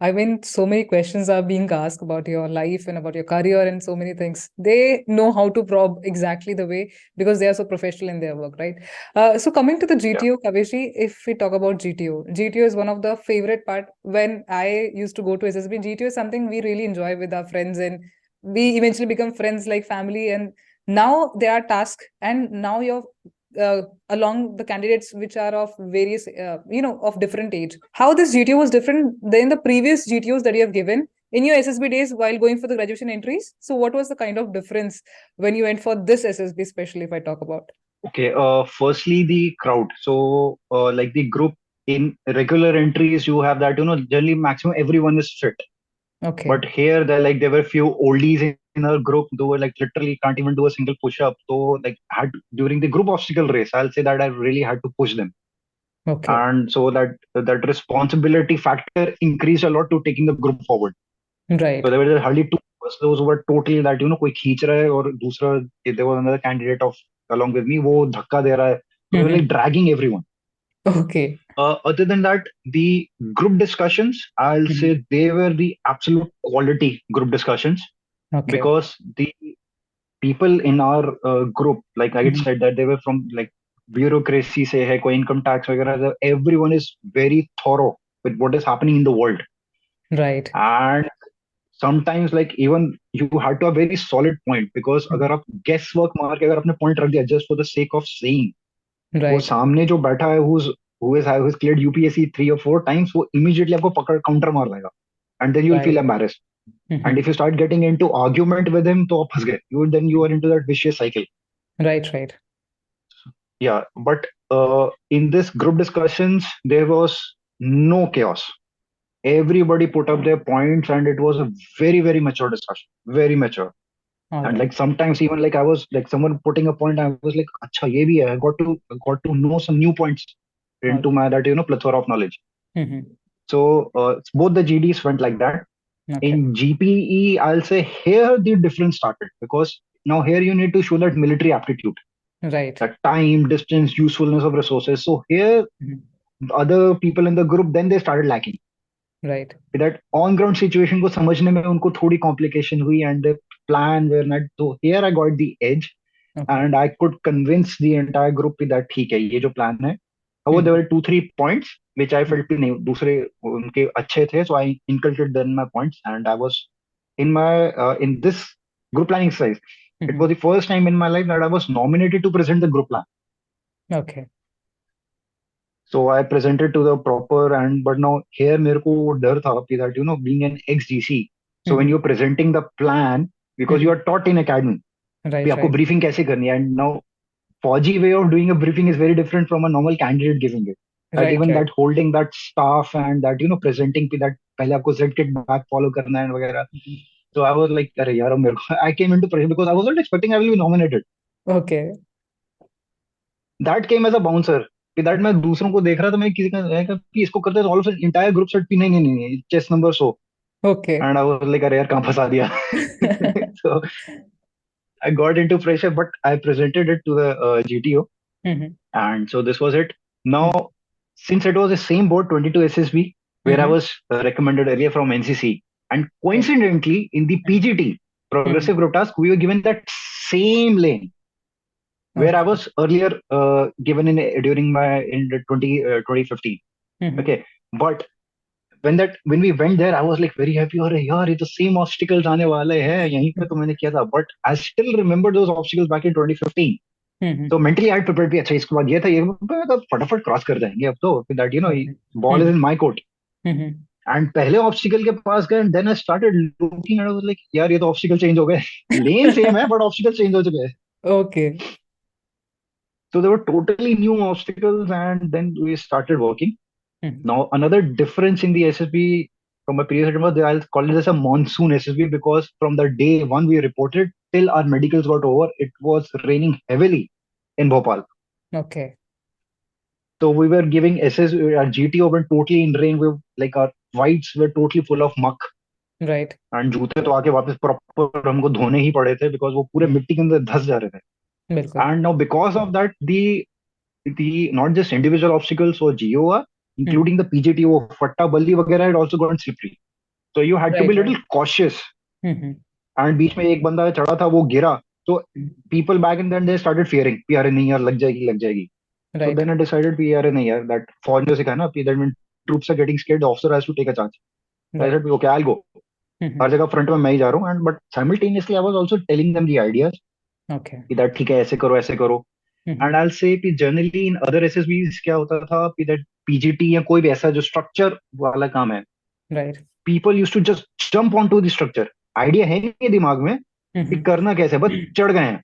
I mean, so many questions are being asked about your life and about your career and so many things. They know how to probe exactly the way because they are so professional in their work, right? So coming to the Yeah. GTO, Kaveshi, if we talk about GTO, GTO is one of the favorite part when I used to go to SSB. GTO is something we really enjoy with our friends and we eventually become friends like family. And now there are tasks and now you're along the candidates which are of various, of different age. How this GTO was different than the previous GTOs that you have given in your SSB days while going for the graduation entries? So what was the kind of difference when you went for this SSB, especially if I talk about? Okay. Firstly, the crowd. So, like the group in regular entries, you have that, generally maximum everyone is fit. Okay. But here, there were few oldies in our group. They were like literally can't even do a single push up. So, like, had during the group obstacle race, I'll say that I really had to push them. Okay. And so that responsibility factor increased a lot to taking the group forward. So Right. there were hardly two of us. Those who were totally that, कोई खींच रहा है और दूसरा, there was another candidate of along with me, वो धक्का दे रहा है. So we were like dragging everyone. Okay. Other than that, the group discussions, I'll Mhm. say they were the absolute quality group discussions, Okay. because the people in our group, like I had Mhm. said, that they were from like bureaucracy से है, कोई income tax वगैरह, everyone is very thorough with what is happening in the world. Right. And sometimes like even you had to have very solid point, because Mhm. अगर आप guess work मार के अगर आपने point रख दिया just for the sake of saying, वो Right. सामने जो बैठा है who's cleared UPSC 3 or 4 times, वो immediately आपको पकड़ counter मार देगा, and then you'll feel Right. embarrassed. And Mhm. if you start getting into argument with him, तो आप फंस गए. Then you are into that vicious cycle. Right. Right. Yeah, but in this group discussions, there was no chaos. Everybody put up their points, and it was a very, very mature discussion. Very mature. All And right. like sometimes even like I was like someone putting a point, I was like, "Acha, ye bhi hai." I got to know some new points All into my that plethora of knowledge. Mhm. So both the GDs went like that. Okay. In GPE, I'll say here the difference started, because now here you need to show that military aptitude, Right. that time, distance, usefulness of resources. So here Mhm. other people in the group, then they started lacking. Right. That on ground situation को समझने में उनको थोड़ी complication हुई, and the plan were not. So here I got the edge, Okay. and I could convince the entire group that ठीक है ये जो plan है. However, there Mhm. were 2-3 points which I felt कि नहीं दूसरे उनके अच्छे थे, so I inculcated them my points, and I was in this group planning exercise. It Mhm. was the first time in my life that I was nominated to present the group plan. Okay. So I presented to the proper, and but now here मेरे को डर था कि that being an ex-GC, so when Mhm. you're presenting the plan, because you Mhm. are taught in academy कि Right. आपको Right. briefing कैसे करनी है, and now Fauji way of doing a briefing is very different from a normal candidate giving it. That Right. even Right. that holding that staff and that presenting कि that पहले आपको Z kit back follow करना है वगैरह. Mhm. So I was like अरे यार अब मेरे को I came into pressure because I was not expecting I will be nominated. Okay. That came as a bouncer. कि that मैं दूसरों को देख रहा था, मैं किसी का मैं कहा कि इसको करते all of entire group set भी नहीं chase number 100. Okay. And I was like अरे यार कहाँ फंसा दिया. So I got into pressure, but I presented it to the GTO, Mhm. and so this was it. Now, since it was the same board 22 SSB where I Mhm. was recommended earlier from NCC, and Right. coincidentally in the PGT Mhm. progressive road task we were given that same lane where I Okay. was earlier given in during my in the 2015. Mhm. Okay, but when we went there, I was like very happy. अरे यार ये तो same obstacles आने वाले हैं यहीं पे तो मैंने किया था. But I still remember those obstacles back in 2015. Mhm. So mentally I had prepared भी, अच्छा इसके बाद ये था ये मैं तो फटाफट क्रॉस कर जाएंगे अब तो that Okay. ball is Mhm. in my court. Mhm. And पहले obstacle के पास गए, and then I started looking and I was like यार ये तो obstacle change हो गए. Lane same है but obstacle change हो चुके हैं. Okay. So there were totally new obstacles, and then we started working. Mhm. Now, another difference in the SSB from a previous attempt was I'll call it as a monsoon SSB, because from the day one we reported till our medicals got over, it was raining heavily in Bhopal. Okay. So we were giving SS, our GTO went totally in rain. We like our whites were totally full of muck, Right. and जूते तो आके वापस proper हमको धोने ही पड़े थे because वो पूरे Mhm. मिट्टी के अंदर धंस जा रहे थे. बिल्कुल. And now because of that, the not just individual obstacles for GOR, Mhm. including the PGTO, Fatta Balli वगैरह had also gotten slippery. So you had to be Right. a little Right. cautious. Mhm. And बीच में एक बंदा चढ़ा था वो गिरा. So Mhm. people back in then they started fearing कि अरे नहीं यार लग जाएगी. So Right. then I decided कि अरे नहीं यार that फौज ने सिखाया ना कि that when troops are getting scared the officer has to take a charge. So I Right. said okay I'll go. Her Mhm. जगह फ्रंट में मैं ही जा रहा हूँ, and but simultaneously I was also telling them the ideas Okay. कि that ठीक है ऐसे करो. Mhm. And I'll say कि generally in other SSBs क्या होता था कि that PGT या कोई भी ऐसा जो structure वाला काम है, Right. people used to just jump onto the structure. Idea है नहीं दिमाग में कि Mhm. करना कैसे, बस चढ़ गए हैं,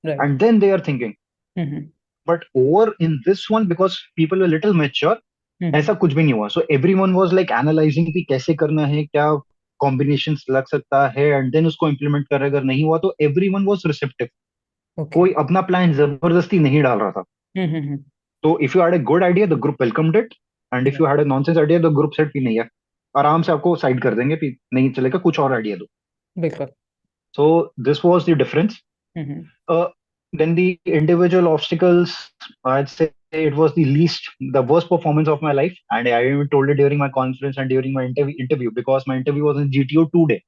Right. and then they are thinking. Mhm. But over in this one, because people were little mature, Mhm. ऐसा कुछ भी नहीं हुआ. So everyone was like analyzing कि कैसे करना है, क्या combinations लग सकता है, and then उसको implement कर रहे. अगर नहीं हुआ तो everyone was receptive. Okay. कोई अपना plan जबरदस्ती नहीं डाल रहा था. Mhm. So if you had a good idea, the group welcomed it, and if you Right. had a nonsense idea, the group said कि नहीं यार आराम से आपको साइड कर देंगे कि नहीं चलेगा, कुछ और आइडिया दो. बिल्कुल. So this was the difference. Mhm. Uh, then the individual obstacles, I'd say it was the worst performance of my life, and I even told it during my conference and during my interview, because my interview was in GTO 2 day.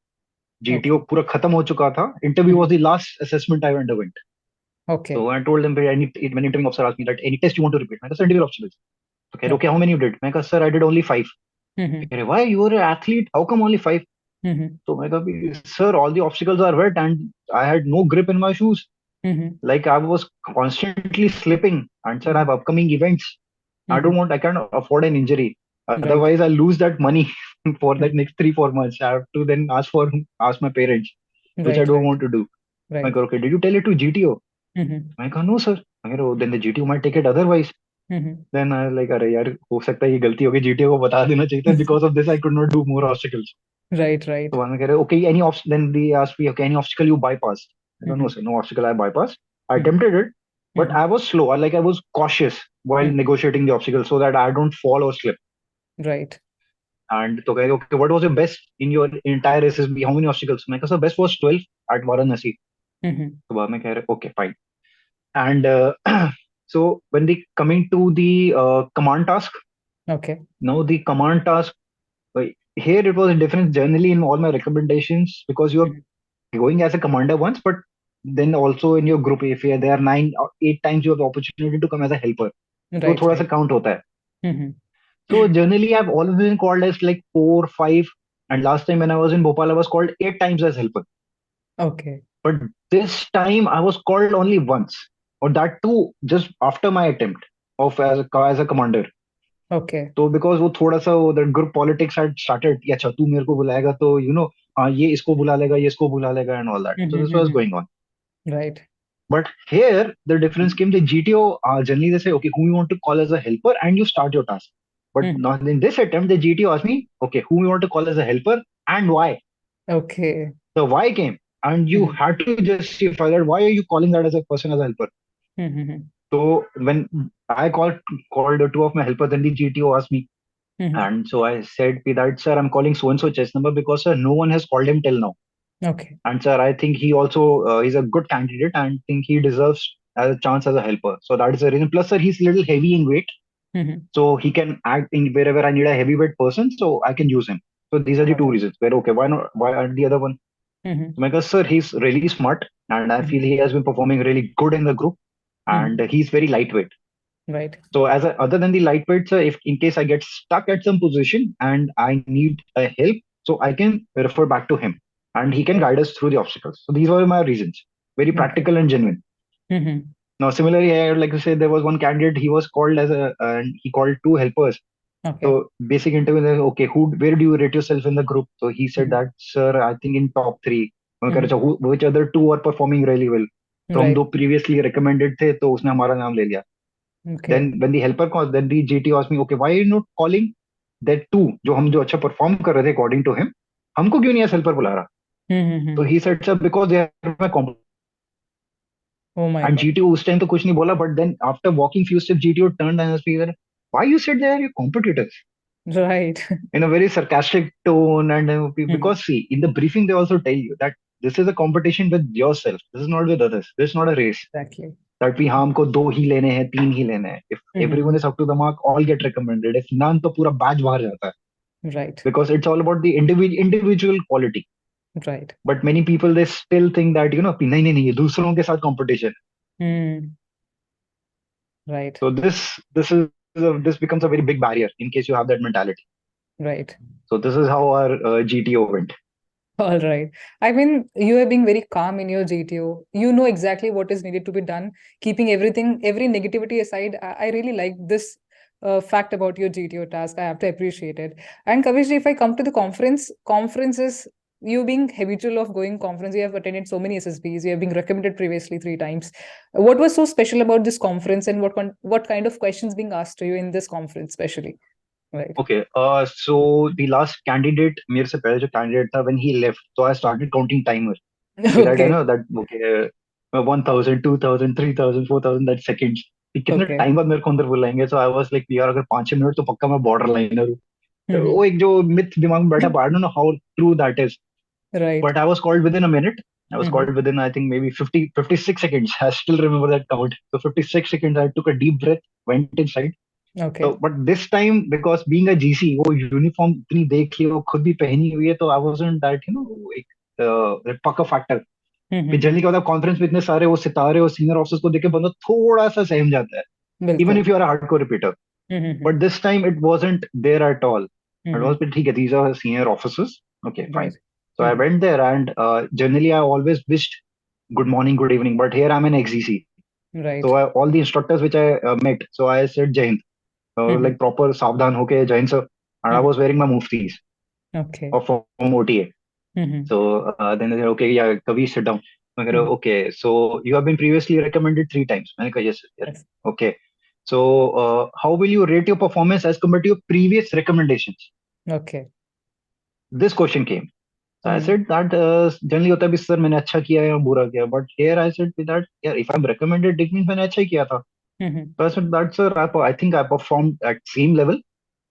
GTO Okay. पूरा खत्म हो चुका था. Interview was Mhm. the last assessment I underwent. Okay. So I told them, when interviewing officer asked me that any test you want to repeat, I said individual obstacles. So कह रहे okay, Okay. how many you did? I said sir I did only 5. Mhm. कह रहे why, you were an athlete, how come only 5? Mhm. So I said sir all the obstacles are wet and I had no grip in my shoes. Mhm. Like I was constantly slipping, and sir, I have Mhm. upcoming events. Mhm. I can't afford an injury. Right. Otherwise, I'll lose that money for that Mhm. next 3-4 months. I have to then ask my parents, which I Right. don't Right. want to do. I Right. go, okay, did you tell it to GTO? Mhm. I go, no, sir. I go, then the GTO might take it otherwise. Mhm. Then I like, अरे यार हो सकता है ये गलती होगी, GTO को बता देना चाहिए था. Because of this, I could not do more obstacles. Right. So Right. I'm like, okay, then they asked me, okay, any obstacle you bypassed? I go, no, Mhm. sir, no obstacle I bypassed. I Mhm. attempted it, but I Mhm. was slow. I was cautious while Mhm. negotiating the obstacle so that I don't fall or slip. Right. And तो कहे okay, what was your best in your entire SSB? How many obstacles? मैं कहा sir, best was 12 at Varanasi. तो बाद में कह रहे okay, fine. And so when the coming to the command task, Okay. now the command task, here it was a difference generally in all my recommendations, because you're going as a commander once, but then also in your group, if there are 9 or 8 times you have the opportunity to come as a helper, तो Right, थोड़ा सा right. count होता है. Mm-hmm. So generally I've always been called as like 4, 5, and last time when I was in Bhopal I was called 8 times as helper. Okay. But this time I was called only once, or that too just after my attempt of as a commander. Okay. तो because वो थोड़ा सा वो that group politics had started कि अच्छा तू मेरे को बुलाएगा तो हाँ ये इसको बुला लेगा, ये इसको बुला लेगा and all that. So this was going on. Right. But here the difference came. The GTO generally they say okay, who you want to call as a helper, and you start your task. But Mhm. not in this attempt, the GTO asked me okay, who you want to call as a helper and why. Okay. The why came, and you Mhm. had to justify that. Why are you calling that as a person as a helper? Mhm. So when I called the two of my helpers, then the GTO asked me. Mhm. And so I said that, sir, I'm calling so and so chess number because sir, no one has called him till now. Okay. And sir, I think he also he's a good candidate and think he deserves a chance as a helper. So that is the reason. Plus, sir, he's a little heavy in weight, Mhm. so he can act in wherever I need a heavyweight person, so I can use him. So these are the Got two it. reasons. Where okay, why not? Why aren't the other one? Mhm. Because sir, he's really smart, and I Mhm. feel he has been performing really good in the group, and Mhm. he's very lightweight. Right. So other than the lightweight, sir, if in case I get stuck at some position and I need a help, so I can refer back to him, and he can Right. guide us through the obstacles. So these were my reasons, very Okay. practical and genuine. Mhm. Now, similarly, I would like to say there was one candidate. He was called and he called two helpers. Okay. So basic interview, okay, where do you rate yourself in the group? So he said Mhm. that, sir, I think in top three. मैं कह रहा Mhm. था, which other two are performing really well? तो हम Right. दो previously recommended थे, तो उसने हमारा नाम ले लिया. Okay. Then when the helper calls, then the GT asked me, okay, why are you not calling that two जो अच्छा perform कर रहे थे according to him, हमको क्यों नहीं as helper बुला रहा? So Mhm. he said, sir, because they are my comp. Oh my And God. GTO उस time तो कुछ नहीं बोला, but then after walking few steps, GTO turned and asked me, why you said they are your competitors? Right. In a very sarcastic tone, and Mhm. because see, in the briefing they also tell you that this is a competition with yourself. This is not with others. This is not a race. Exactly. That we हमको दो ही लेने हैं, तीन ही लेने हैं. If everyone Mhm. is up to the mark, all get recommended. If none, तो पूरा batch बाहर जाता है. Right. Because it's all about the individual quality. Right. But many people they still think that कि नहीं नहीं नहीं ये दूसरों के साथ competition. Mm. Right. So this becomes a very big barrier in case you have that mentality. Right. So this is how our GTO went. All right. I mean, you are being very calm in your GTO. You know exactly what is needed to be done, keeping everything, every negativity aside. I really like this fact about your GTO task. I have to appreciate it. And Kavish, if I come to the conferences, you being habitual of going conference, you have attended so many SSBs, you have been recommended previously 3 times. What was so special about this conference, and what kind of questions being asked to you in this conference, especially? Right. Okay. So the last candidate, मेरे से पहले जो candidate था, when he left, so I started counting timer. कि that I Okay. know that okay, 1,000, 2,000, 3,000, 4,000 that seconds. कि कितने Okay. Time बाद मेरे को अंदर बुलाएंगे. So I was like यार अगर 5-6 मिनट तो पक्का मैं border liner हूँ. तो Mhm. वो एक जो myth दिमाग में बैठा, I don't know how true that is. Right. But I was called within a minute. I was Mhm. called within, I think, maybe 56 seconds. I still remember that count. So 56 seconds, I took a deep breath, went inside. Okay. So, but this time, because being a GC, वो uniform इतनी देख ली, वो खुद भी पहनी हुई है, तो I wasn't that, एक that pucker factor. कि Mhm. जनरली क्या होता है कॉन्फ्रेंस में इतने सारे वो सितारे और सीनियर ऑफिसर्स को देख के बंदा थोड़ा सा सहम जाता है, इवन बिल्कुल. If you are a hardcore repeater. Mhm. But this time it wasn't there at all. It was Mhm. ठीक है, these are senior officers. Okay, fine. Right. So I Mhm. went there, and generally I always wished good morning, good evening. But here I'm an XEC. So Right. all the instructors which I met, so I said Jai Hind, Mhm. like proper सावधान होके Jai Hind sir. And I Mhm. was wearing my muftis Okay. of from OTA. Mhm. So then they said, okay, yeah, Kaveesh, sit down. I go, Mhm. okay, so you have been previously recommended 3 times. I go, yes, yes. Yes. Okay. So how will you rate your performance as compared to your previous recommendations? Okay. This question came. So I Mhm. said that generally होता है भी sir मैंने अच्छा किया या बुरा किया. But here I said that yeah, if I'm recommended, it means मैंने अच्छा ही किया था. Mhm. So I said that sir, I think I performed at same level.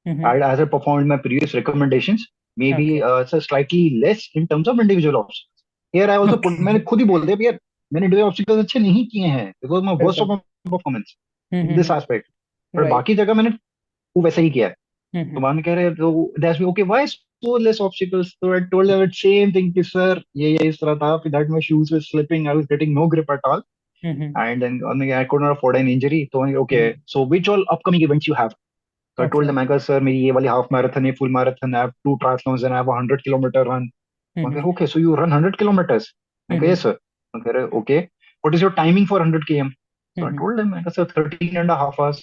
As I performed my previous recommendations, maybe Okay. it's a slightly less in terms of individual obstacles. Here I also put, मैंने Okay. खुद ही बोल दिया यार मैंने individual obstacles अच्छे नहीं किए हैं. It was my worst of Correct. my performance in this Mm-hmm. aspect. But Right. बाकी जगह मैंने वो वैसा ही किया है. तो Mm-hmm. मान कह रहे तो they asked me, okay, why so less obstacles? So I told them the same thing कि sir ये इस तरह था. That my shoes were slipping. I was getting no grip at all. Mm-hmm. And then I could not afford an injury. So okay, Mm-hmm. so which all upcoming events you have? So I told Okay. them, I go, sir, मेरी ये वाली half marathon है, full marathon. I have 2 triathlons and I have a 100 kilometer run. I go, Mm-hmm. okay, so you run 100 kilometers? I go, Mm-hmm. yes, sir. I go, okay. What is your timing for 100 km? So I Mm-hmm. told them, I go, sir, 13 and a half hours.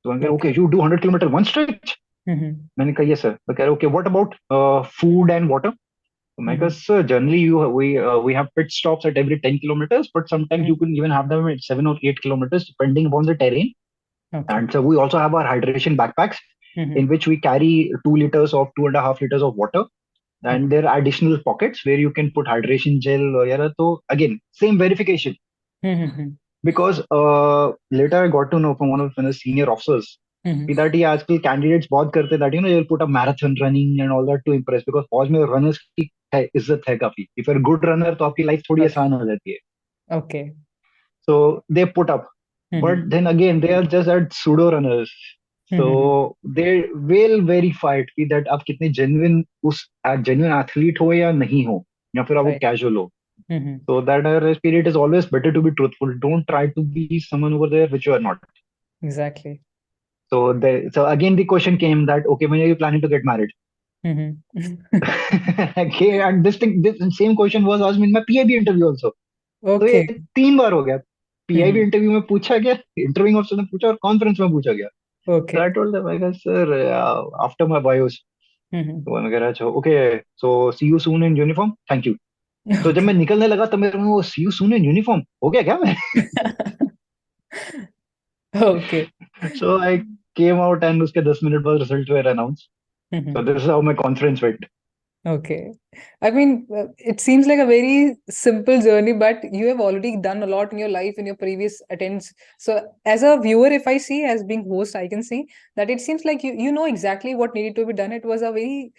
So I go, okay, Okay. you do 100 kilometer one stretch? Mm-hmm. मैंने कहा, yes, sir. Okay, okay. What about food and water? So I go, Mm-hmm. sir, generally we have pit stops at every 10 kilometers, but sometimes you Mm-hmm. can even have them at 7 or 8 kilometers depending upon the terrain. Okay. And so we also have our hydration backpacks in Mm-hmm. which we carry 2 liters of 2.5 liters of water. And Okay. there are additional pockets where you can put hydration gel. So again, same verification. Mm-hmm. Because later I got to know from one of the senior officers Mm-hmm. that he आजकल candidates बहुत करते that you'll put a marathon running and all that to impress because फौज में runners की इज्जत है काफी. If you're a good runner तो आपकी life थोड़ी Okay. आसान हो जाती है. Okay. So they put up, but Mm-hmm. then again they are just at pseudo runners. Mm-hmm. So they will verify it कि that आप कितने genuine उस genuine athlete हो या नहीं हो या फिर आप वो Right. casual हो. Mm-hmm. So that spirit is always better to be truthful. Don't try to be someone over there which you are not. Exactly. So again the question came that okay, when are you planning to get married? Mm-hmm. Okay, and this same question was asked me in my PIB interview also. तो ये Okay. 3 बार हो गया. PIB Mm-hmm. Interview में पूछा गया, interviewing officer ने पूछा और कॉन्फ्रेंस में पूछा गया. So I Okay. told them, I guess, sir, after my bios, Mm-hmm. तो मैं कह रहा था, okay, so see you soon in uniform, thank you. तो जब मैं Okay. निकलने लगा तो मेरे में वो see you soon in uniform हो गया क्या मैं? Okay. So I came out and उसके 10 मिनट बाद result were announced. So Mm-hmm. this is how my conference went. Okay. I mean, it seems like a very simple journey, but you have already done a lot in your life in your previous attempts. So, as a viewer, if I see as being host, I can see that it seems like you know exactly what needed to be done. It was a very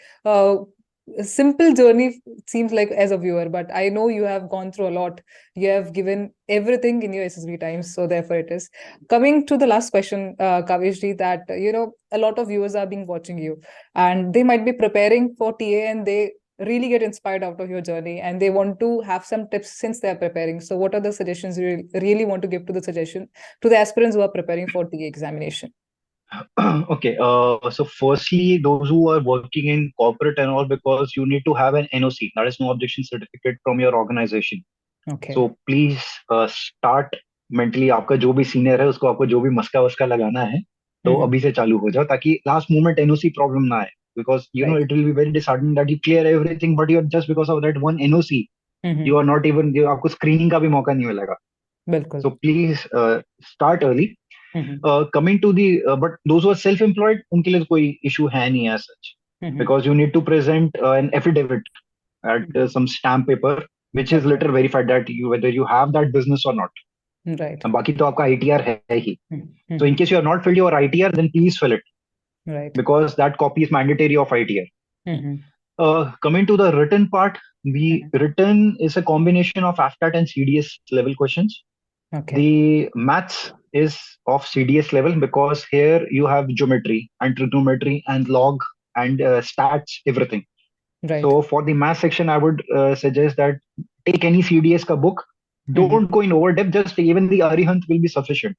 simple journey, seems like as a viewer, but I know you have gone through a lot. You have given everything in your SSB times, so therefore it is. Coming to the last question, Kavesh ji, that a lot of viewers are being watching you and they might be preparing for TA and they really get inspired out of your journey and they want to have some tips since they are preparing. So what are the suggestions you really want to give to the aspirants who are preparing for TA examination? Okay, so firstly, those who are working in corporate and all, because you need to have an NOC, that is no objection certificate from your organization. Okay. So please start mentally. आपका जो भी senior है उसको आपको जो भी मस्का वस्का लगाना है तो अभी से चालू हो जाओ ताकि लास्ट मोमेंट एनओसी प्रॉब्लम ना आए because Right. it will be very disheartening that you clear everything but you're just because of that one NOC you are not even आपको screening का भी मौका नहीं मिलेगा. बिल्कुल. So please start early. Coming to the but those who are self-employed उनके लिए तो कोई issue है नहीं as such because you need to present an affidavit at some stamp paper which is later verified that whether you have that business or not. Right. बाकी तो आपका ITR है ही. So in Mhm. case you have not filled your ITR, then please fill it Right. because that copy is mandatory of ITR. Mhm. Coming to the written part, the written is a combination of AFCAT and CDS level questions. Okay. The maths is of CDS level because here you have geometry and trigonometry and log and stats, everything. Right. So for the math section, I would suggest that take any CDS ka book. Don't go in over depth. Just even the Arihant will be sufficient.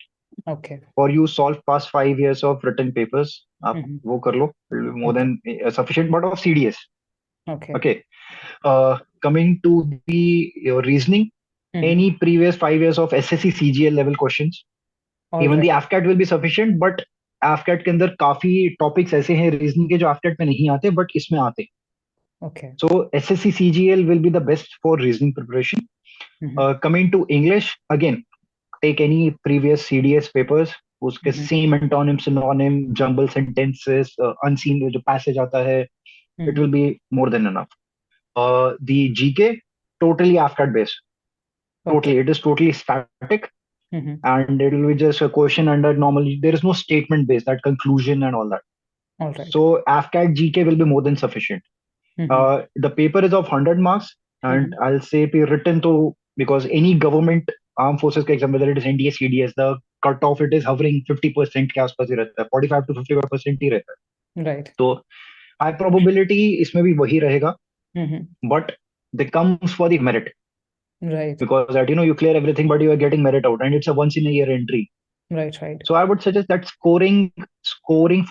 Okay. For you solve past 5 years of written papers. आप Mhm. वो कर लो. It will be more than sufficient. But of CDS. Okay. Okay. Coming to the your reasoning, Mhm. any previous 5 years of SSC CGL level questions. All Even the right. AFCAT will be sufficient. But AFCAT के अंदर काफी topics ऐसे हैं reasoning के जो AFCAT में नहीं आते but इसमें आते. Okay. So SSC CGL will be the best for reasoning preparation. Coming to English, again, take any previous CDS papers. उसके same antonym, synonym, jumble sentences, unseen जो passage आता है, it will be more than enough. The GK, totally AFCAT based. Totally, it is totally static. And it will be just a question under normally there is no statement based that conclusion and all that. All right. So AFCAT GK will be more than sufficient. The paper is of 100 marks, and I'll say be written to, because any government armed forces का exam, whether it is NDA, CDS, the cut off it is hovering 50% के आसपास ही रहता है, 45 to 55% ही रहता है. Right. तो high probability इसमें भी वही रहेगा, but they comes for the merit, Right. because that you clear everything, but you are getting merit out, and it's a once in a year entry. Right. Right. So I would suggest that scoring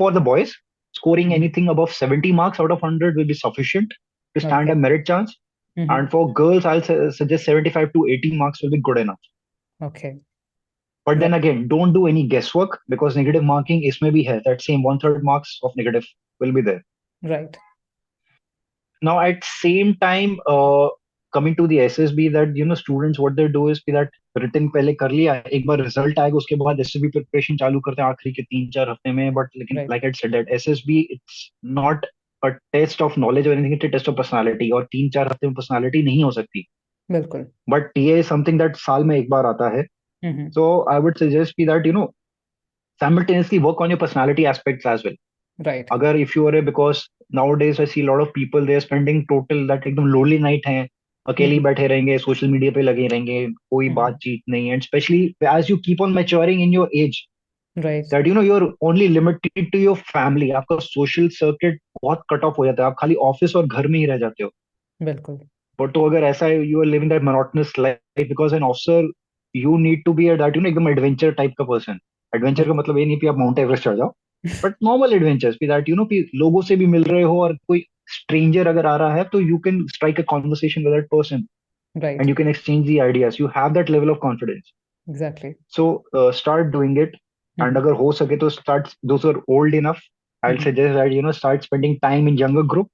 for the boys, scoring anything above 70 marks out of 100 will be sufficient to stand Okay. a merit chance. And for girls, I'll suggest 75 to 80 marks will be good enough. Okay. But then again, don't do any guesswork, because negative marking isme bhi hai. That same 1/3 marks of negative will be there. Right. Now, at same time, coming to the SSB, that students, what they do is that written पहले कर लिया, एक बार result आएगा उसके बाद SSB preparation चालू करते हैं आखिरी के 3-4 हफ्ते में. बट लेकिन Right. like I said that SSB, it's not a test of knowledge or anything, it's a test of personality, और 3-4 हफ्ते में personality नहीं हो सकती. बिल्कुल. But TA is something that साल में एक बार आता है. So I would suggest that simultaneously work on your personality aspects as well. Right. अगर if you are because nowadays I see a lot of people, they are spending total that एकदम lonely night है, अकेले ही बैठे रहेंगे, social media पे लगे रहेंगे, कोई बातचीत नहीं. And especially as you keep on maturing in your age, Right. that you're only limited to your family. आपका social circuit बहुत कट ऑफ हो जाता है, आप खाली ऑफिस और घर में ही रह जाते हो. बिल्कुल. बट तो अगर ऐसा है, you are living that monotonous life, because an officer you need to be that एकदम एडवेंचर टाइप का पर्सन. एडवेंचर का मतलब ये नहीं कि आप माउंट एवरेस्ट चढ़ जाओ, बट नॉर्मल एडवेंचर्स भी दैट लोगों से भी मिल रहे हो, और कोई स्ट्रेंजर अगर आ रहा है तो you can strike a conversation with that person, Right. and you can exchange the ideas. You have that level of confidence. Exactly. So start doing it. And अगर हो सके तो start, those who are old enough, I'll suggest that start spending time in younger group,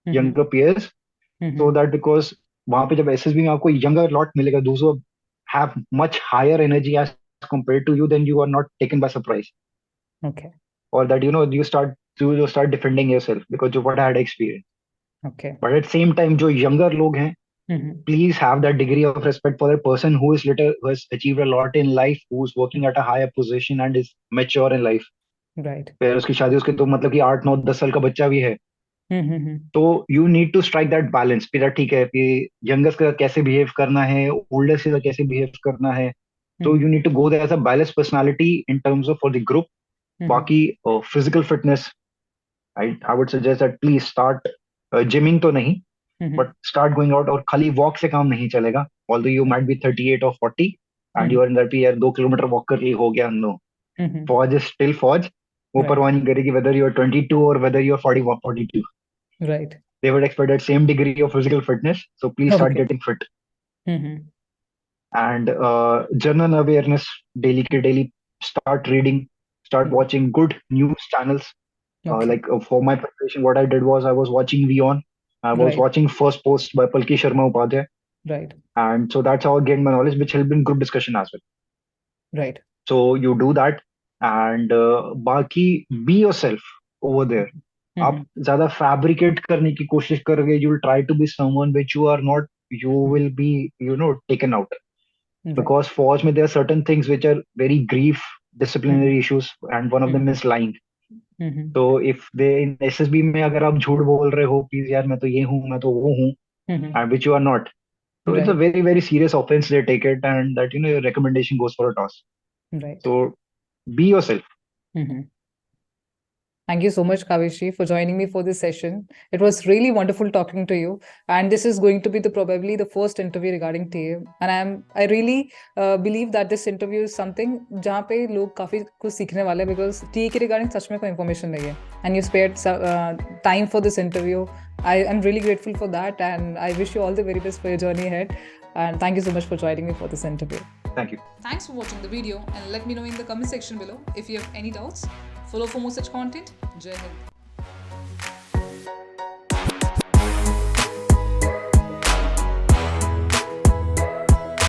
younger peers, so that because वहां पे जब SSB में आपको younger lot मिलेगा, those who have much higher energy as compared to you, then you are not taken by surprise, Okay. or that you start defending yourself, because of what I had experienced. Okay. But at same time, जो younger लोग हैं, please have that degree of respect for a person who has achieved a lot in life, who's working at a higher position and is mature in life. Right. फिर उसकी शादी उसके तो मतलब कि 8-9-10 साल का बच्चा भी है. तो you need to strike that balance, ठीक है कि यंगेस्ट के साथ कैसे बिहेव करना है, ओल्डेस्ट के साथ कैसे बिहेव करना है. तो you need to go there as a balance personality in terms of for the group. बाकी physical fitness, I would suggest that please start gyming तो नहीं, बट स्टार्ट गोइंग आउट. और खाली वॉक से काम नहीं चलेगा. Although you might be 38 or 40 and you are in that यार 2 किलोमीटर वॉक कर लिए हो गया. नो, फौज इज स्टिल फौज. वो परवाह नहीं करेगी whether you are 22 or whether you are 41 42. Right. They would expect that same degree of physical fitness. So please start Okay. getting fit. And general awareness, daily start reading, start watching good news channels. Okay. Like for my preparation, what I did was I was watching WION. I was Right. watching First Post by Palki Sharma Upadhyay. Right. And so that's how I gained my knowledge, which helped in group discussion as well. Right. So you do that, and बाकी be yourself over there. आप ज्यादा fabricate करने की कोशिश करोगे, you will try to be someone which you are not, you will be taken out. Right. Because फौज में there are certain things which are very grief disciplinary issues, and one of them is lying. तो if they in SSB में अगर आप झूठ बोल रहे हो, प्लीज यार मैं तो ये हूँ, मैं तो वो हूँ, and which you are not. So it's a Right. very very serious offense. They take it, and that your recommendation goes for a toss. Right. So be yourself. Thank you so much, Kaveesh, for joining me for this session. It was really wonderful talking to you, and this is going to be probably the first interview regarding TA. And I really believe that this interview is something जहाँ पे लोग काफी कुछ सीखने वाले हैं, because TA के regarding सच में कोई information नहीं है, and you spared time for this interview. I am really grateful for that, and I wish you all the very best for your journey ahead. And thank you so much for joining me for this interview. Thank you. Thanks for watching the video, and let me know in the comment section below if you have any doubts. Follow for more such content. Jai Hind.